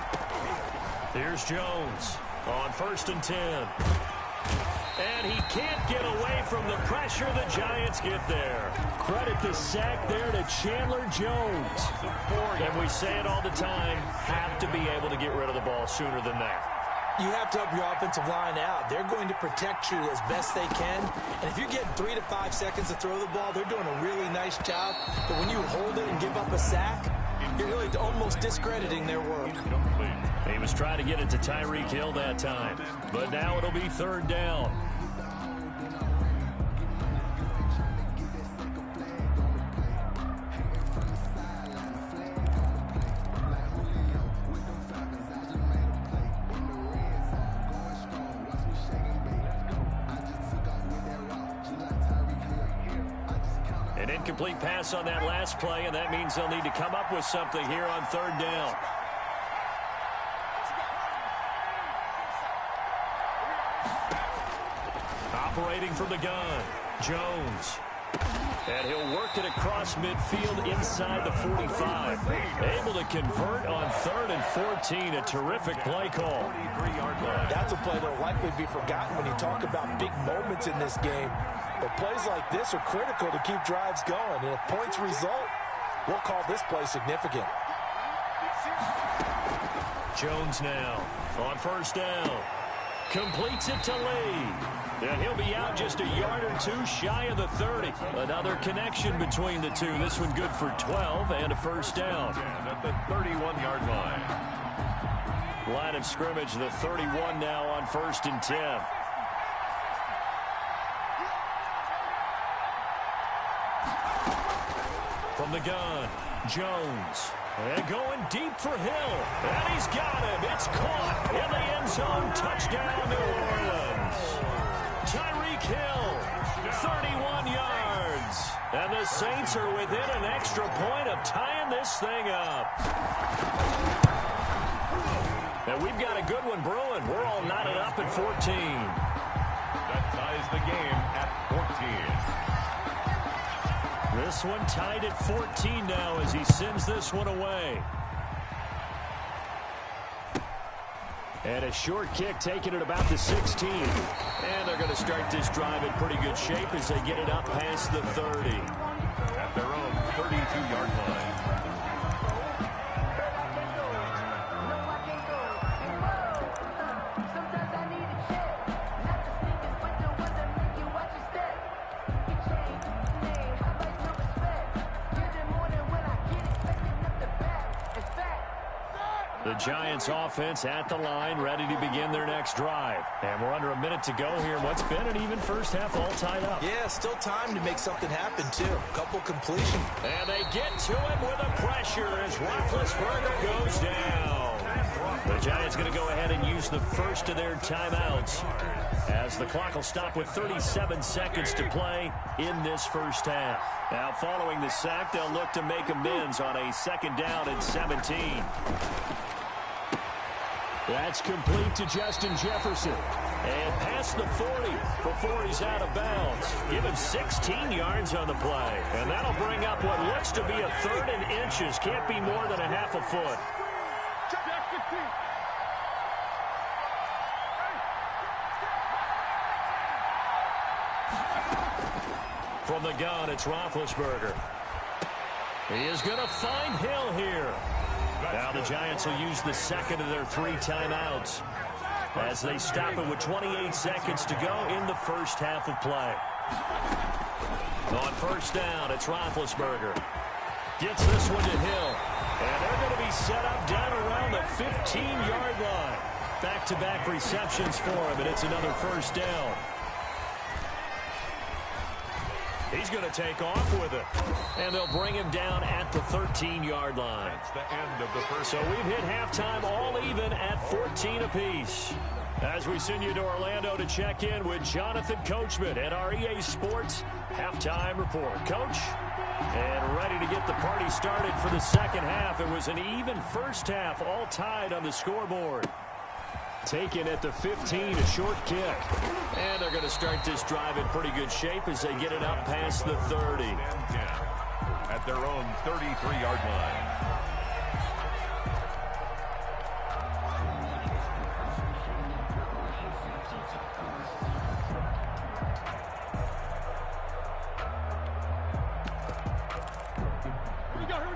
Here's Jones on 1st and 10. And he can't get away from the pressure. The Giants get there. Credit the sack there to Chandler Jones. And we say it all the time, have to be able to get rid of the ball sooner than that. You have to help your offensive line out. They're going to protect you as best they can. And if you're getting 3 to 5 seconds to throw the ball, they're doing a really nice job. But when you hold it and give up a sack, you're really almost discrediting their work. He was trying to get it to Tyreek Hill that time. But now it'll be 3rd down. An incomplete pass on that last play, and that means they'll need to come up with something here on 3rd down. Operating from the gun, Jones. And he'll work it across midfield inside the 45. Able to convert on 3rd and 14. A terrific play call. That's a play that will likely be forgotten when you talk about big moments in this game. But plays like this are critical to keep drives going. And if points result, we'll call this play significant. Jones now on 1st down. Completes it to Lee. And he'll be out just a yard or 2 shy of the 30. Another connection between the two. This one good for 12 and a first down. At the 31-yard line. Line of scrimmage, the 31 now on 1st and 10. From the gun, Jones. And going deep for Hill. And he's got him. It's caught in the end zone. Touchdown, New Orleans. Tyreek Hill, 31 yards. And the Saints are within an extra point of tying this thing up. And we've got a good one brewing. We're all knotted up at 14. That ties the game at 14. This one tied at 14 now as he sends this one away. And a short kick taking it about the 16. And they're going to start this drive in pretty good shape as they get it up past the 30. At their own 32-yard line. The Giants offense at the line, ready to begin their next drive. And we're under a minute to go here. What's been an even first half, all tied up. Yeah, still time to make something happen, too. Couple completion. And they get to him with a pressure as Roethlisberger goes down. The Giants going to go ahead and use the first of their timeouts as the clock will stop with 37 seconds to play in this first half. Now, following the sack, they'll look to make amends on a 2nd down and 17. That's complete to Justin Jefferson. And past the 40 before he's out of bounds. Give him 16 yards on the play. And that'll bring up what looks to be a 3rd and inches. Can't be more than a half a foot. From the gun, it's Roethlisberger. He is going to find Hill here. Now the Giants will use the 2nd of their 3 timeouts as they stop it with 28 seconds to go in the first half of play. On 1st down, it's Roethlisberger. Gets this one to Hill. And they're going to be set up down around the 15-yard line. Back-to-back receptions for him, and it's another 1st down. He's going to take off with it. And they'll bring him down at the 13-yard line. That's the end of the first. So we've hit halftime all even at 14 apiece. As we send you to Orlando to check in with Jonathan Coachman at our EA Sports Halftime Report. Coach, and ready to get the party started for the 2nd half. It was an even first half, all tied on the scoreboard. Taken at the 15, a short kick. And they're going to start this drive in pretty good shape as they get it up past the 30. At their own 33-yard line.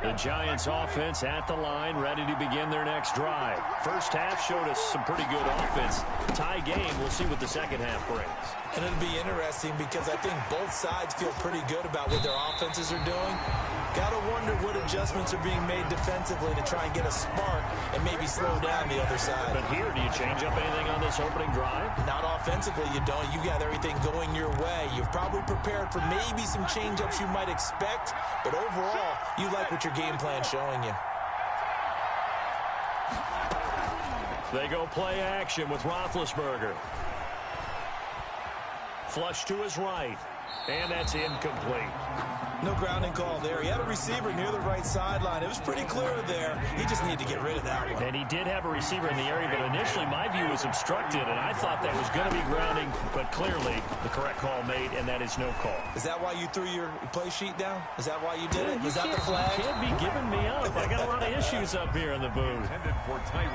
The Giants offense at the line, ready to begin their next drive. First half showed us some pretty good offense. Tie game, we'll see what the 2nd half brings. And it'll be interesting because I think both sides feel pretty good about what their offenses are doing. Gotta wonder what adjustments are being made defensively to try and get a spark and maybe slow down the other side. But here, do you change up anything on this opening drive? Not offensively, you don't. You got everything going your way. You've probably prepared for maybe some change-ups you might expect, but overall, you like what your game plan's showing you. They go play action with Roethlisberger. Flush to his right. And that's incomplete. No grounding call there. He had a receiver near the right sideline. It was pretty clear there. He just needed to get rid of that one. And he did have a receiver in the area, but initially my view was obstructed, and I thought that was going to be grounding, but clearly the correct call made, and that is no call. Is that why you threw your play sheet down? Is that why you did it? Was that the flag? You can't be giving me up. I got a lot of issues up here in the booth.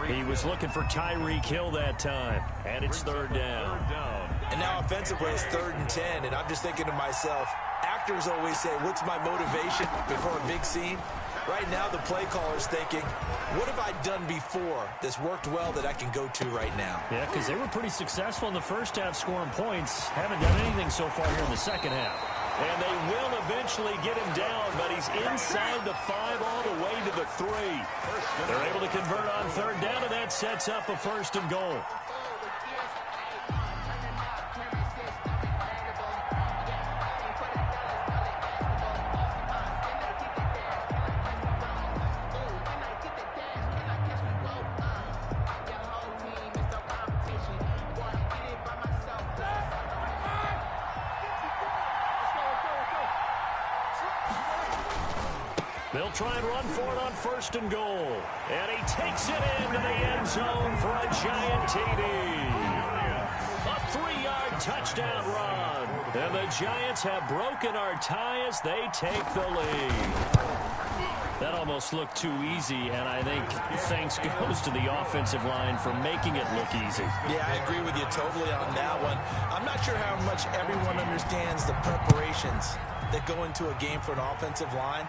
He was looking for Tyreek Hill that time, and it's 3rd down. And now offensively it's 3rd and 10, and I'm just thinking to myself, actors always say, what's my motivation before a big scene? Right now the play caller's thinking, what have I done before that's worked well that I can go to right now? Yeah, because they were pretty successful in the first half scoring points. Haven't done anything so far here in the 2nd half. And they will eventually get him down, but he's inside the 5 all the way to the 3. They're able to convert on 3rd down, and that sets up a 1st and goal. They'll try and run for it on 1st and goal. And he takes it into the end zone for a giant TD. A 3-yard touchdown run. And the Giants have broken our tie as they take the lead. That almost looked too easy, and I think thanks goes to the offensive line for making it look easy. Yeah, I agree with you totally on that one. I'm not sure how much everyone understands the preparations that go into a game for an offensive line,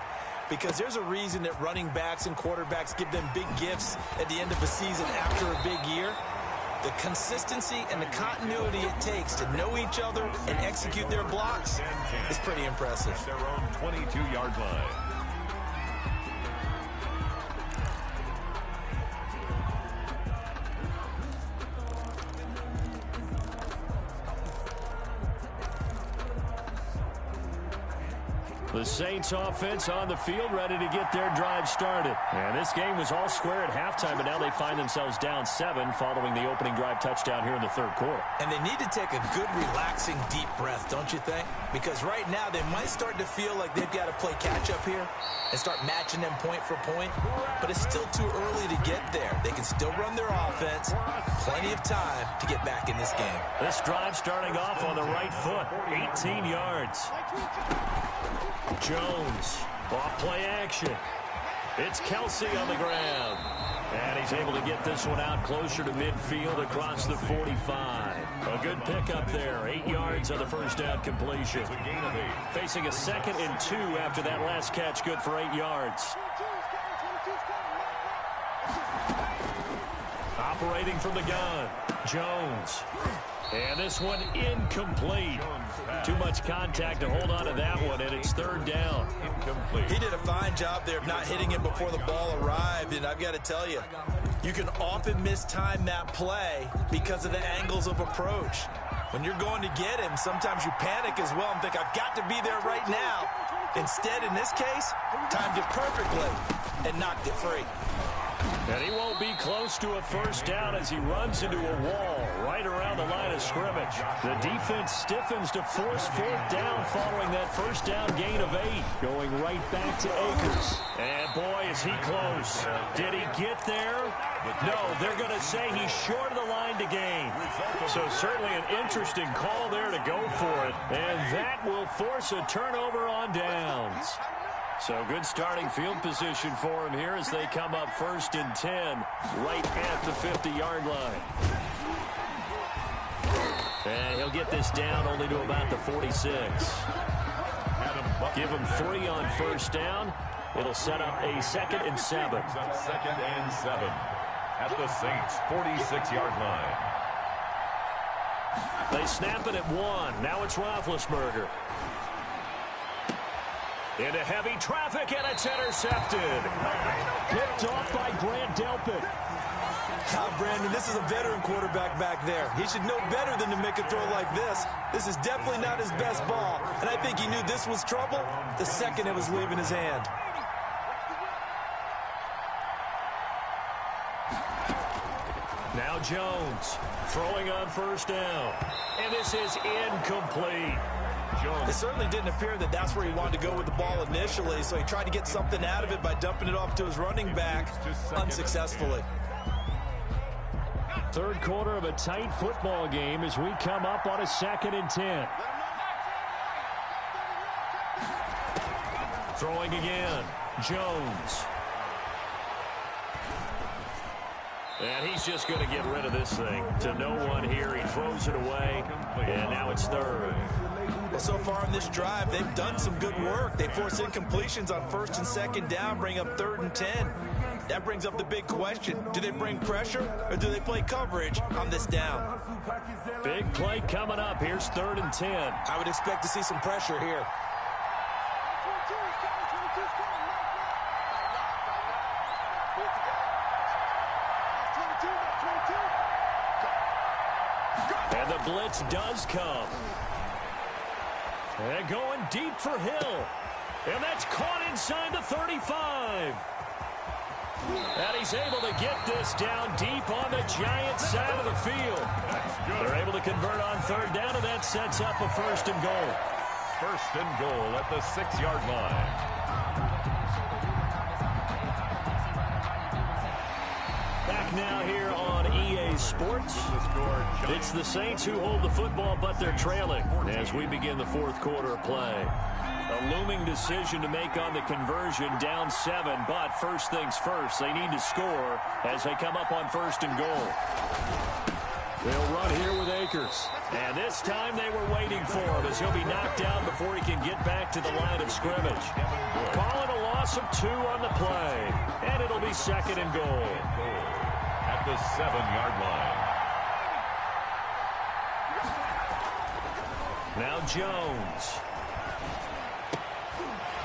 because there's a reason that running backs and quarterbacks give them big gifts at the end of a season after a big year. The consistency and the continuity it takes to know each other and execute their blocks is pretty impressive. Their own 22-yard line. The Saints offense on the field, ready to get their drive started. And this game was all square at halftime, but now they find themselves down 7 following the opening drive touchdown here in the third quarter. And they need to take a good, relaxing, deep breath, don't you think? Because right now they might start to feel like they've got to play catch-up here and start matching them point for point. But it's still too early to get there. They can still run their offense. Plenty of time to get back in this game. This drive starting off on the right foot, 18 yards. Jones, off play action. It's Kelsey on the ground. And he's able to get this one out closer to midfield across the 45. A good pickup there. 8 yards on the first down completion. It's a gain of 8. Facing a 2nd and 2 after that last catch, good for 8 yards. Operating from the gun, Jones. And this one incomplete. Too much contact to hold on to that one, and it's 3rd down. Incomplete. He did a fine job there of not hitting him before the ball arrived, and I've got to tell you, you can often mistime that play because of the angles of approach. When you're going to get him, sometimes you panic as well and think, I've got to be there right now. Instead, in this case, timed it perfectly and knocked it free. And he won't be close to a first down as he runs into a wall right around the line of scrimmage. The defense stiffens to force 4th down following that first down gain of 8. Going right back to Akers. And boy, is he close. Did he get there? No, they're going to say he's short of the line to gain. So certainly an interesting call there to go for it. And that will force a turnover on downs. So good starting field position for him here as they come up 1st and 10 right at the 50-yard line. And he'll get this down only to about the 46. Give him 3 on first down. It'll set up a 2nd and 7. 2nd and 7 at the Saints' 46-yard line. They snap it at 1. Now it's Roethlisberger. Into heavy traffic, and it's intercepted. Picked off by Grant Delpit. Brandon, this is a veteran quarterback back there. He should know better than to make a throw like this. This is definitely not his best ball, and I think he knew this was trouble the second it was leaving his hand. Now Jones throwing on first down, and this is incomplete. It certainly didn't appear that that's where he wanted to go with the ball initially, so he tried to get something out of it by dumping it off to his running back unsuccessfully. Third quarter of a tight football game as we come up on a 2nd and 10. Throwing again, Jones. And he's just going to get rid of this thing to no one here. He throws it away, and now it's 3rd. Well, so far in this drive, they've done some good work. They force incompletions on 1st and 2nd down, bring up 3rd and 10. That brings up the big question. Do they bring pressure, or do they play coverage on this down? Big play coming up. Here's 3rd and 10. I would expect to see some pressure here. And the blitz does come. And going deep for Hill. And that's caught inside the 35. And he's able to get this down deep on the Giants side of the field. They're able to convert on 3rd down, and that sets up a 1st and goal. 1st and goal at the 6-yard line. Back now here on EA Sports. It's the Saints who hold the football, but they're trailing as we begin the 4th quarter of play. A looming decision to make on the conversion, down 7, but first things first, they need to score as they come up on 1st and goal. They'll run here with Akers. And this time they were waiting for him as he'll be knocked down before he can get back to the line of scrimmage. Call it a loss of 2 on the play, and it'll be 2nd and goal. At the 7-yard line. Now Jones.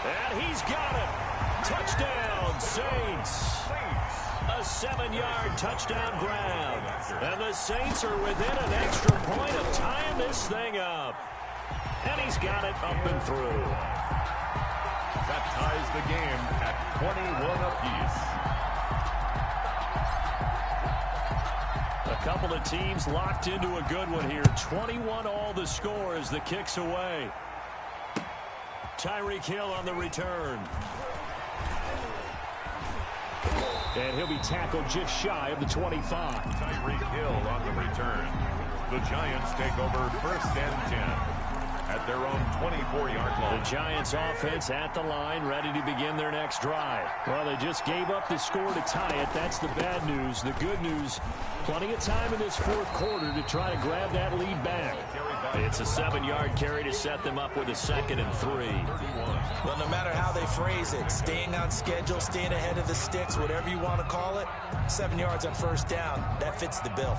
And he's got it. Touchdown, Saints. A 7-yard touchdown grab. And the Saints are within an extra point of tying this thing up. And he's got it up and through. That ties the game at 21 apiece. A couple of teams locked into a good one here. 21 all the score as the kick's away. Tyreek Hill on the return. And he'll be tackled just shy of the 25. Tyreek Hill on the return. The Giants take over 1st and 10 at their own 24-yard line. The Giants offense at the line, ready to begin their next drive. Well, they just gave up the score to tie it. That's the bad news. The good news, plenty of time in this 4th quarter to try to grab that lead back. It's a 7-yard carry to set them up with a 2nd and 3. Well, no matter how they phrase it, staying on schedule, staying ahead of the sticks, whatever you want to call it, 7 yards on 1st down, that fits the bill.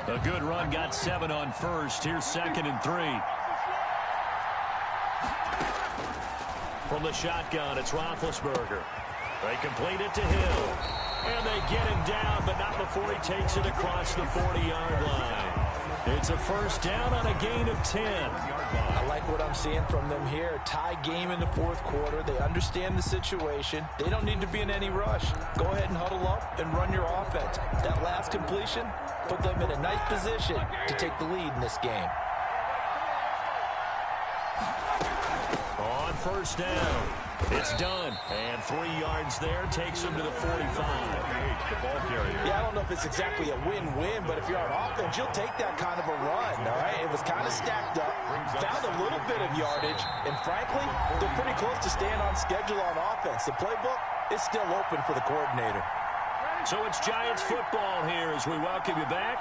A good run, got 7 on 1st. Here's 2nd and 3. From the shotgun, it's Roethlisberger. They complete it to Hill. And they get him down, but not before he takes it across the 40-yard line. It's a 1st down on a gain of 10. I like what I'm seeing from them here. Tie game in the 4th quarter. They understand the situation. They don't need to be in any rush. Go ahead and huddle up and run your offense. That last completion put them in a nice position to take the lead in this game. On 1st down, it's done. And 3 yards there takes him to the 45. Yeah, I don't know if it's exactly a win-win, but if you're on offense, you'll take that kind of a run, all right? It was kind of stacked up, found a little bit of yardage, and frankly, they're pretty close to staying on schedule on offense. The playbook is still open for the coordinator. So it's Giants football here as we welcome you back.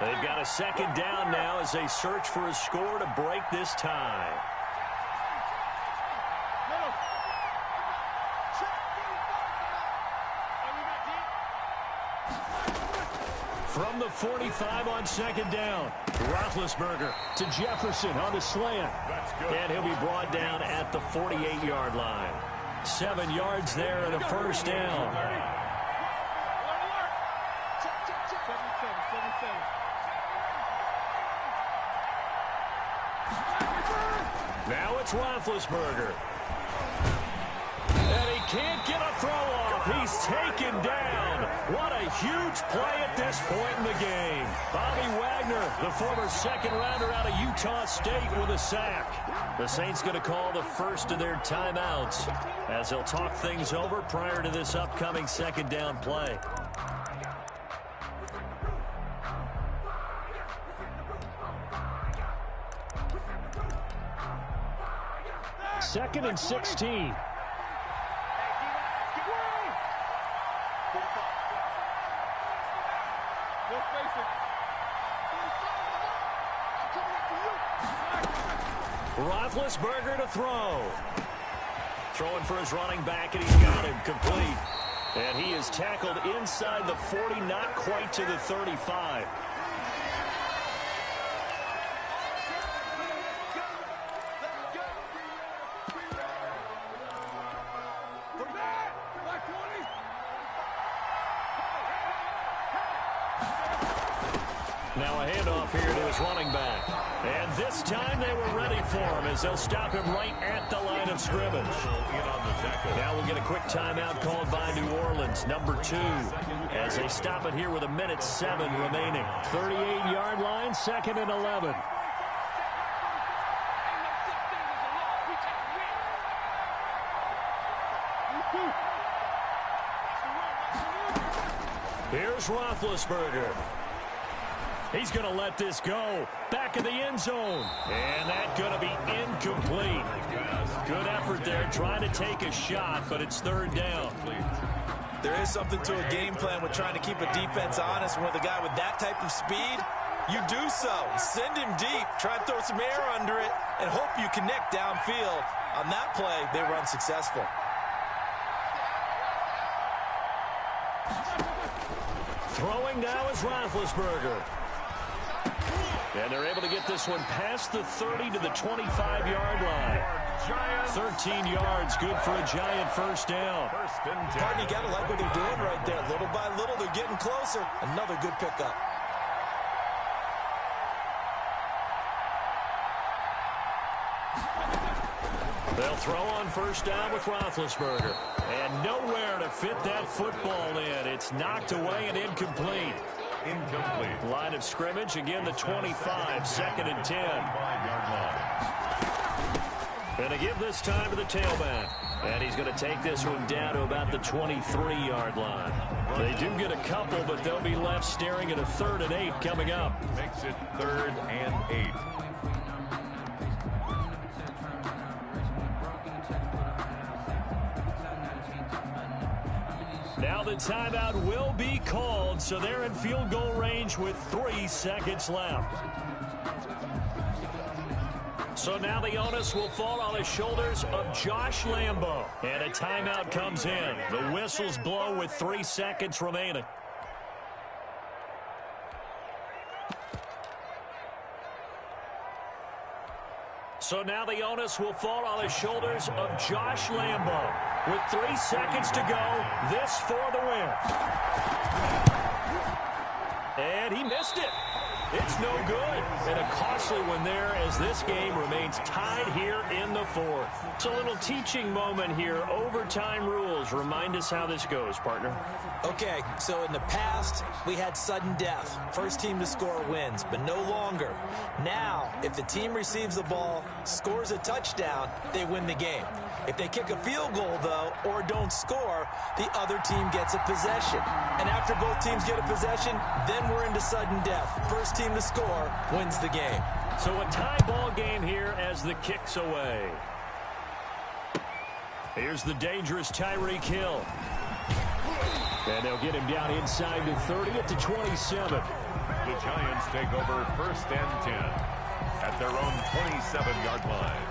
They've got a 2nd down now as they search for a score to break this tie. From the 45 on 2nd down, Roethlisberger to Jefferson on the slant. And he'll be brought down at the 48-yard line. 7 yards there and a 1st down. Now it's Roethlisberger. And he can't get a throw off. He's taken down. What a huge play at this point in the game. Bobby Wagner, the former 2nd rounder out of Utah State, with a sack. The Saints going to call the first of their timeouts as they'll talk things over prior to this upcoming 2nd down play. Second and 16. Roethlisberger to throw. Throwing for his running back, and he's got him complete. And he is tackled inside the 40, not quite to the 35. Now a handoff here to his running back. And this time they were ready for him as they'll stop him right at the line of scrimmage. Now we'll get a quick timeout called by New Orleans, number 2, as they stop it here with 1:07 remaining. 38-yard line, 2nd and 11. Here's Roethlisberger. He's going to let this go. Back in the end zone. And that's going to be incomplete. Good effort there trying to take a shot, but it's third down. There is something to a game plan with trying to keep a defense honest. And with a guy with that type of speed, you do so. Send him deep. Try and throw some air under it and hope you connect downfield. On that play, they were unsuccessful. Throwing now is Roethlisberger. And they're able to get this one past the 30 to the 25-yard line. 13 yards, good for a Giant first down. Pardon, you got to like what they're doing right there. Little by little, they're getting closer. Another good pickup. They'll throw on first down with Roethlisberger. And nowhere to fit that football in. It's knocked away and incomplete. Incomplete. Line of scrimmage, again the 25, second and 10. And to give this time to the tailback. And he's going to take this one down to about the 23-yard line. They do get a couple, but they'll be left staring at a 3rd and 8 coming up. Makes it 3rd and 8. Now the timeout will be called, so they're in field goal range with 3 seconds left. So now the onus will fall on the shoulders of Josh Lambo. And a timeout comes in. The whistles blow with 3 seconds remaining. So now the onus will fall on the shoulders of Josh Lambo. With 3 seconds to go, this for the win. And he missed it. It's no good. And a costly one there as this game remains tied here in the 4th. It's a little teaching moment here. Overtime rules. Remind us how this goes, partner. Okay, so in the past, we had sudden death. First team to score wins, but no longer. Now, if the team receives the ball, scores a touchdown, they win the game. If they kick a field goal, though, or don't score, the other team gets a possession. And after both teams get a possession, then we're into sudden death. First team to score wins the game. So a tie ball game here as the kick's away. Here's the dangerous Tyreek Hill. And they'll get him down inside the 30 at the 27. The Giants take over 1st and 10 at their own 27-yard line.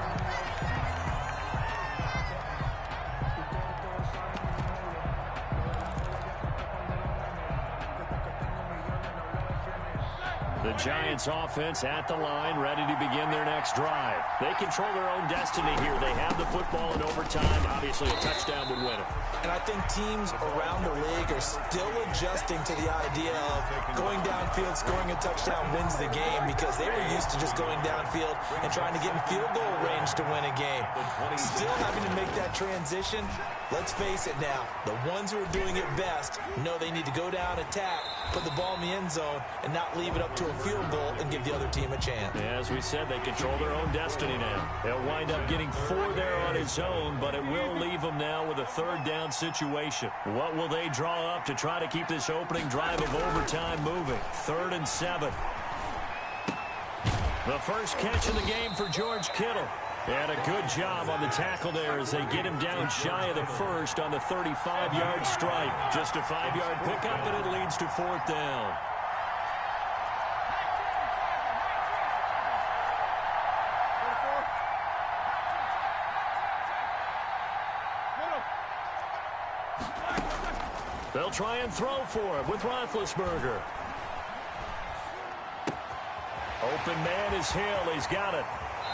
The Giants offense at the line, ready to begin their next drive. They control their own destiny here. They have the football in overtime. Obviously, a touchdown would win it. And I think teams around the league are still adjusting to the idea of going downfield, scoring a touchdown wins the game, because they were used to just going downfield and trying to get in field goal range to win a game. Still having to make that transition. Let's face it now, the ones who are doing it best know they need to go down, attack, put the ball in the end zone, and not leave it up to a field goal and give the other team a chance. Yeah, as we said, they control their own destiny now. They'll wind up getting 4 there on his own, but it will leave them now with a 3rd down situation. What will they draw up to try to keep this opening drive of overtime moving? 3rd and 7. The first catch of the game for George Kittle. And a good job on the tackle there as they get him down shy of the first on the 35-yard strike. Just a 5-yard pickup, and it leads to 4th down. They'll try and throw for it with Roethlisberger. Open man is Hill. He's got it.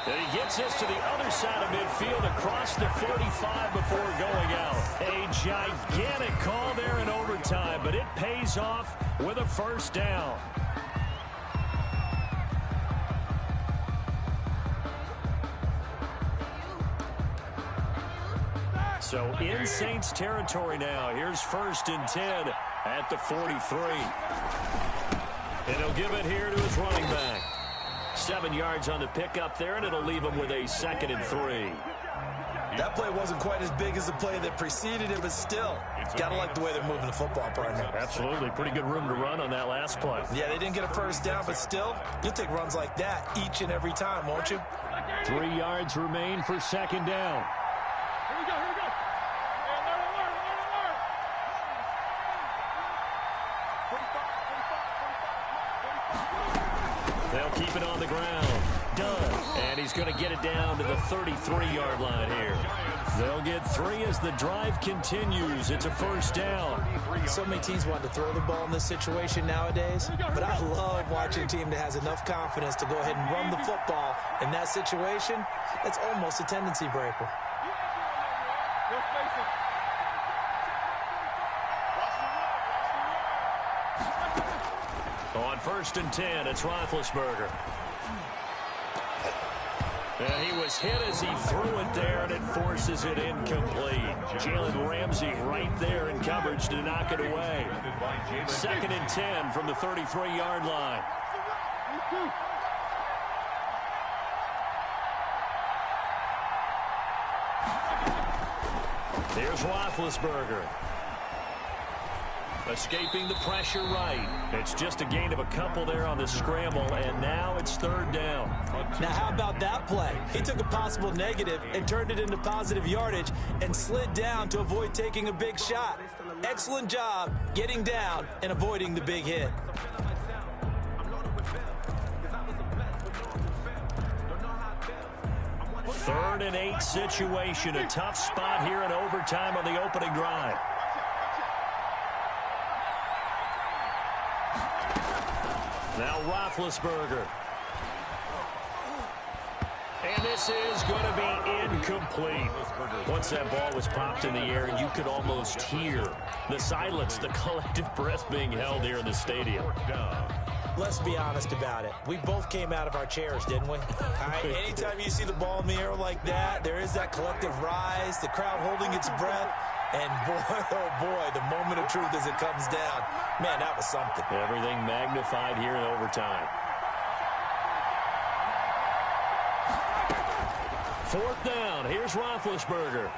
And he gets this to the other side of midfield across the 45 before going out. A gigantic call there in overtime, but it pays off with a first down. So in Saints territory now. Here's 1st and 10 at the 43. And he'll give it here to his running back. 7 yards on the pickup there, and it'll leave him with a 2nd and 3. That play wasn't quite as big as the play that preceded it, but still, gotta like the way they're moving the football, partner. Absolutely. Pretty good room to run on that last play. Yeah, they didn't get a first down, but still, you'll take runs like that each and every time, won't you? 3 yards remain for second down. Here we go. They'll keep it on the ground. Done. And he's going to get it down to the 33-yard line here. They'll get 3 as the drive continues. It's a first down. So many teams want to throw the ball in this situation nowadays, but I love watching a team that has enough confidence to go ahead and run the football in that situation. That's almost a tendency breaker. On 1st and 10, it's Roethlisberger. And he was hit as he threw it there, and it forces it incomplete. Jalen Ramsey right there in coverage to knock it away. 2nd and 10 from the 33-yard line. Here's Roethlisberger. Escaping the pressure right. It's just a gain of a couple there on the scramble, and now it's 3rd down. Now, how about that play? He took a possible negative and turned it into positive yardage and slid down to avoid taking a big shot. Excellent job getting down and avoiding the big hit. 3rd and 8 situation. A tough spot here in overtime on the opening drive. Now Roethlisberger. And this is going to be incomplete. Once that ball was popped in the air, you could almost hear the silence, the collective breath being held here in the stadium. Let's be honest about it. We both came out of our chairs, didn't we? All right, anytime you see the ball in the air like that, there is that collective rise, the crowd holding its breath. And boy, oh boy, the moment of truth as it comes down. Man, that was something. Everything magnified here in overtime. 4th down. Here's Roethlisberger.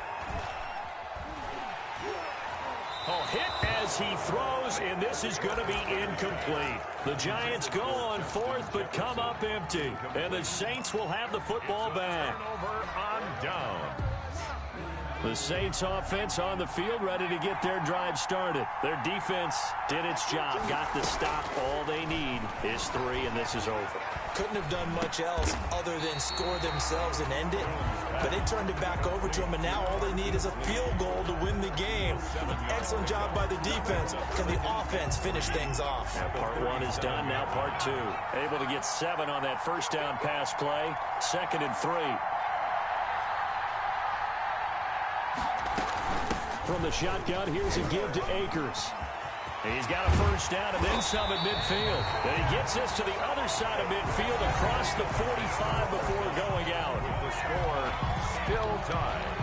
Oh, hit as he throws, and this is going to be incomplete. The Giants go on 4th, but come up empty. And the Saints will have the football back. Turnover on down. The Saints offense on the field, ready to get their drive started. Their defense did its job, got the stop. All they need is 3, and this is over. Couldn't have done much else other than score themselves and end it. But they turned it back over to them, and now all they need is a field goal to win the game. Excellent job by the defense. Can the offense finish things off? Now part 1 is done, now part 2. Able to get 7 on that first down pass play. 2nd and 3. From the shotgun, here's a give to Akers. He's got a first down and then some at midfield. And he gets this to the other side of midfield across the 45 before going out. The score still tied.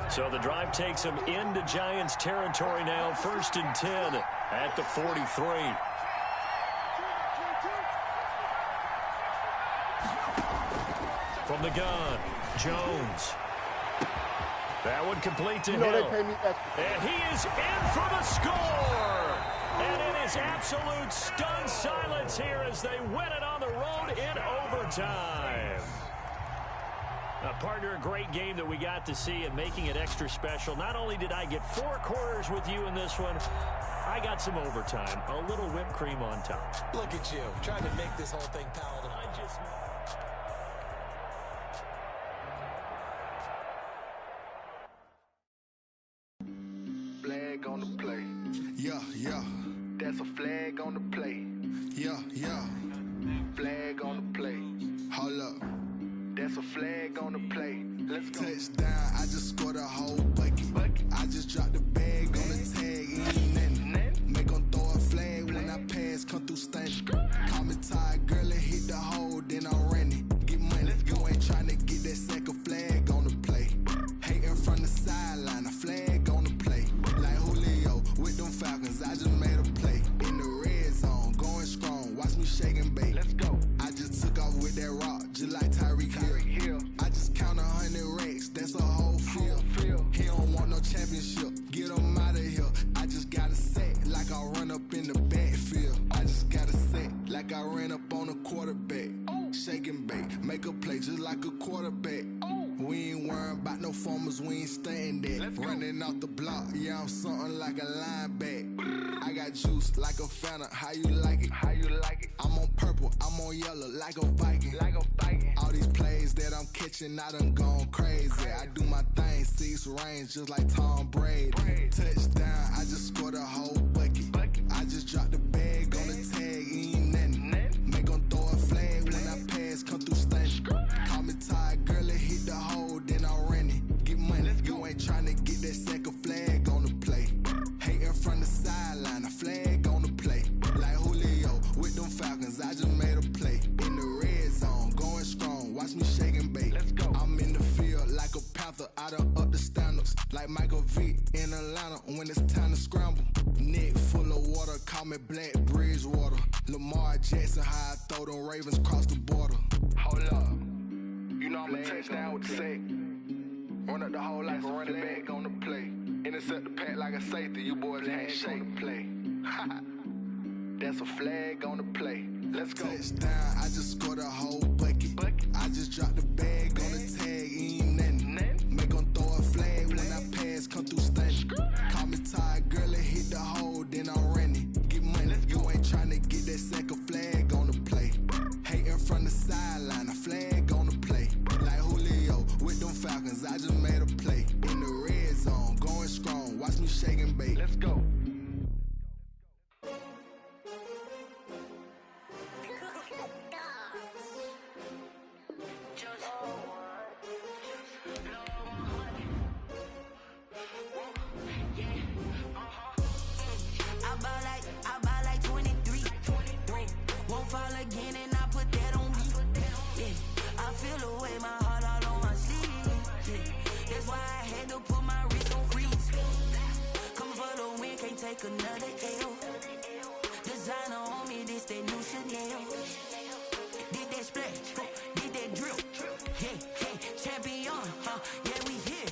So the drive takes him into Giants territory now. 1st and 10 at the 43. From the gun, Jones. That one complete to Hill. And he is in for the score. And it is absolute stunned silence here as they win it on the road in overtime. Partner, a great game that we got to see and making it extra special. Not only did I get 4 quarters with you in this one, I got some overtime. A little whipped cream on top. Look at you, trying to make this whole thing palatable. Flag on the play. Yeah, yeah. That's a flag on the play. Yeah, yeah. Flag on the play. Hold up. That's a flag on the play. Let's go. Touchdown, I just scored a whole bucket. I just dropped the bag on the tag. Ain't nothing. Make them throw a flag when I pass, come through stunning. Call me tired, girl, and hit the hole, then I'm running. Get money, you ain't trying to get that second flag on the play. Hating from the sideline. Informers, we ain't staying there. Running off the block, yeah, I'm something like a linebacker. I got juice like a Fanta, how you like it? How you like it? I'm on purple, I'm on yellow, like a Viking. Like a Viking. All these plays that I'm catching, I done gone crazy. I do my thing, 6 range, just like Tom Brady. Touchdown, I just scored a whole bucket. I just dropped the bag on the tag, ain't nothing. Make 'em throw a flag when I pass, come through stunning. Call me tired, girl, it hit the hole, then I ran it. Get money, you ain't tryna get that second flag on the play. Hating from the sideline, a flag on the play. Like Julio with them Falcons, I just made a play. In the red zone, going strong, watch me shake and bake. I'm in the field like a panther, I done up the standards. Like Michael Vick in Atlanta when it's time to scramble. Neck full of water, call me Black Bridgewater. Lamar Jackson, how I throw them Ravens cross the border. Hold up, you know I'm a touchdown with the sack. Run up the whole like a running back on the play. Intercept the pack like a safety, you boys ain't shake the play. That's a flag on the play. Let's go. Touchdown, I just scored a whole bucket. I just dropped the bag on the tag, ain't nothing. Make 'em throw a flag when I pass, come through stunning. Call me tired, girl, it hit the hole, then I ran it. Get money, you ain't tryna get that second flag on the play. Hating from the sideline, a flag on the play. Like Julio with them Falcons, I just made a play. In the red zone, going strong, watch me shake and bake. Let's go. I buy like 23. Won't fall again and I put that on me. Yeah, I feel the way, my heart all on my sleeve. Yeah, that's why I had to put my wrist on freeze. Coming for the win, can't take another L. Designer on me, this that new Chanel. Did that splash, did that drill. Yeah, champion, yeah, we here.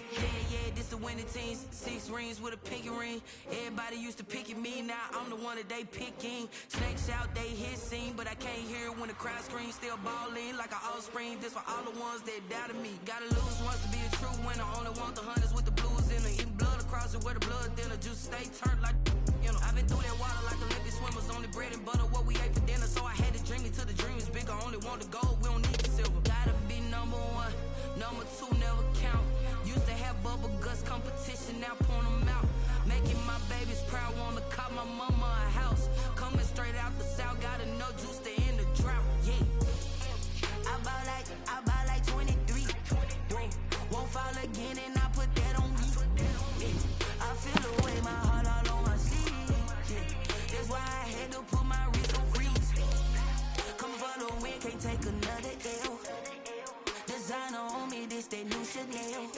Yeah, this the winning team. 6 rings with a pinky ring. Everybody used to pick at me, now I'm the one that they picking. Snakes out, they hit scene, but I can't hear it when the crowd screams. Still balling like an offspring. This for all the ones that doubted me. Gotta lose once to be a true winner. Only want the hunters with the blues in it. Even blood across it where the blood thinner. Just stay turned like, you know. I've been through that water like Olympic swimmers. Only bread and butter, what we ate for dinner. So I had to dream it till the dream is bigger. Only want the gold, we don't need the silver. Gotta be number 1, number 2 never count. Used to have bubble guts competition, now point them out. Making my babies proud, wanna cop my mama a house. Coming straight out the south, got enough juice to end the drought. Yeah, I buy like 23. Won't fall again and I put that on me. Yeah, I feel the way, my heart all on my sleeve. Yeah, that's why I had to put my wrist on freeze. Coming for the win, can't take another L. Designer on me, this that new Chanel.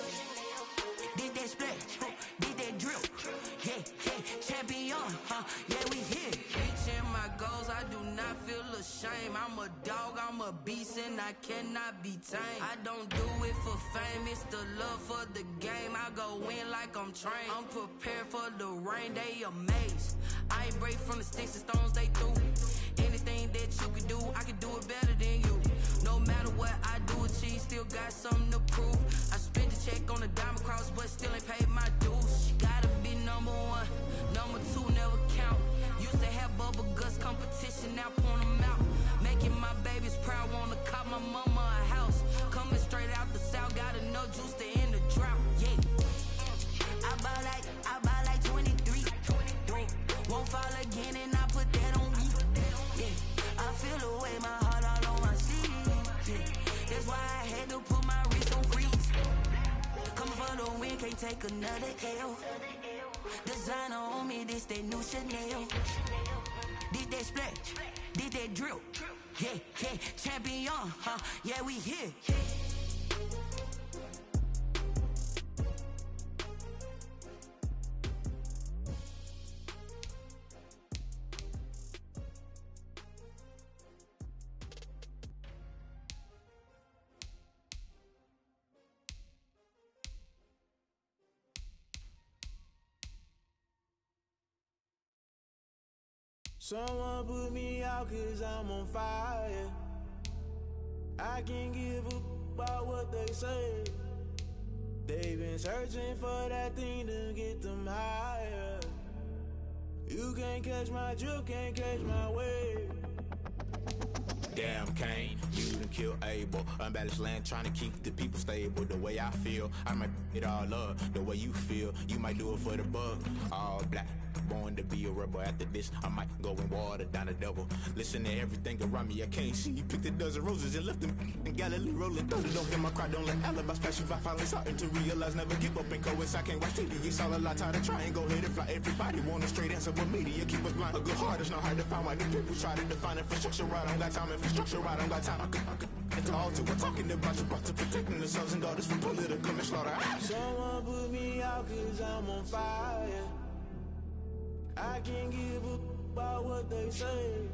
Did that splash, did that drill. Yeah, champion, yeah, we here. Reaching my goals, I do not feel ashamed. I'm a dog, I'm a beast, and I cannot be tamed. I don't do it for fame, it's the love for the game. I go in like I'm trained. I'm prepared for the rain, they amazed. I ain't break from the sticks and stones they threw. Anything that you can do, I can do it better than you. No matter what I do, achieve, still got something to prove. I spent the check on the diamond cross, but still ain't paid my dues. Gotta be number 1, number 2 never count. Used to have bubble guts competition, now point them out. Making my babies proud, wanna cop my mama a house. Coming straight out the south, got enough juice to end the drought. Yeah, I buy like 23. Won't fall again and I put that on me. Yeah, I feel the way, my heart all on my sleeve. Yeah, that's why I had to put my wrist on freeze. Coming for the win, can't take another L. Designer on me, this that new Chanel. Did that splash, did that drill. Yeah, champion, yeah, we here. Someone put me out 'cause I'm on fire. I can't give a about what they say. They've been searching for that thing to get them higher. You can't catch my drift, can't catch my wave. Damn Kane, you done killed Abel. Unbalanced land trying to keep the people stable. The way I feel, I might it all up. The way you feel, you might do it for the bug. All black, born to be a rebel. After this, I might go and water down the devil. Listen to everything around me, I can't see. Picked a dozen roses and left them in Galilee rolling. Throw it, don't get my cry, don't let alibis flash. If I finally starting to realize, never give up and coincide. I can't watch TV, it's all a lot. Time to try and go ahead and fly. Everybody want a straight answer, but media keep us blind. A good heart is not hard to find. Why the people try to define infrastructure right? I don't got time. Infrastructure right, I don't got time. I could it's all to we're talking about you, about to protecting the sons and daughters from political and slaughter. Someone put me out 'cause I'm on fire. I can't give a about what they say.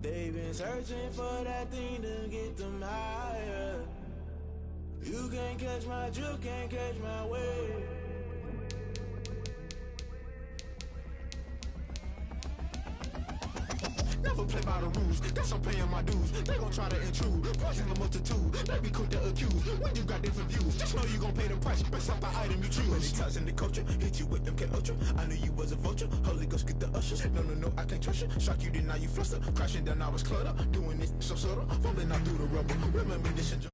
They've been searching for that thing to get them higher. You can't catch my drift, can't catch my wave. Never play by the rules, guess I'm paying my dues. They gon' try to intrude, poison the multitude. They be quick to accuse, when you got different views. Just know you gon' pay the price, based off the item you choose. Many times in the culture, hit you with MK Ultra. I knew you was a vulture, Holy Ghost get the ushers. No, I can't trust you. Shock you, then now you fluster. Crashing down, I was cluttered. Doing this so subtle, falling out through the rubble. Remember this.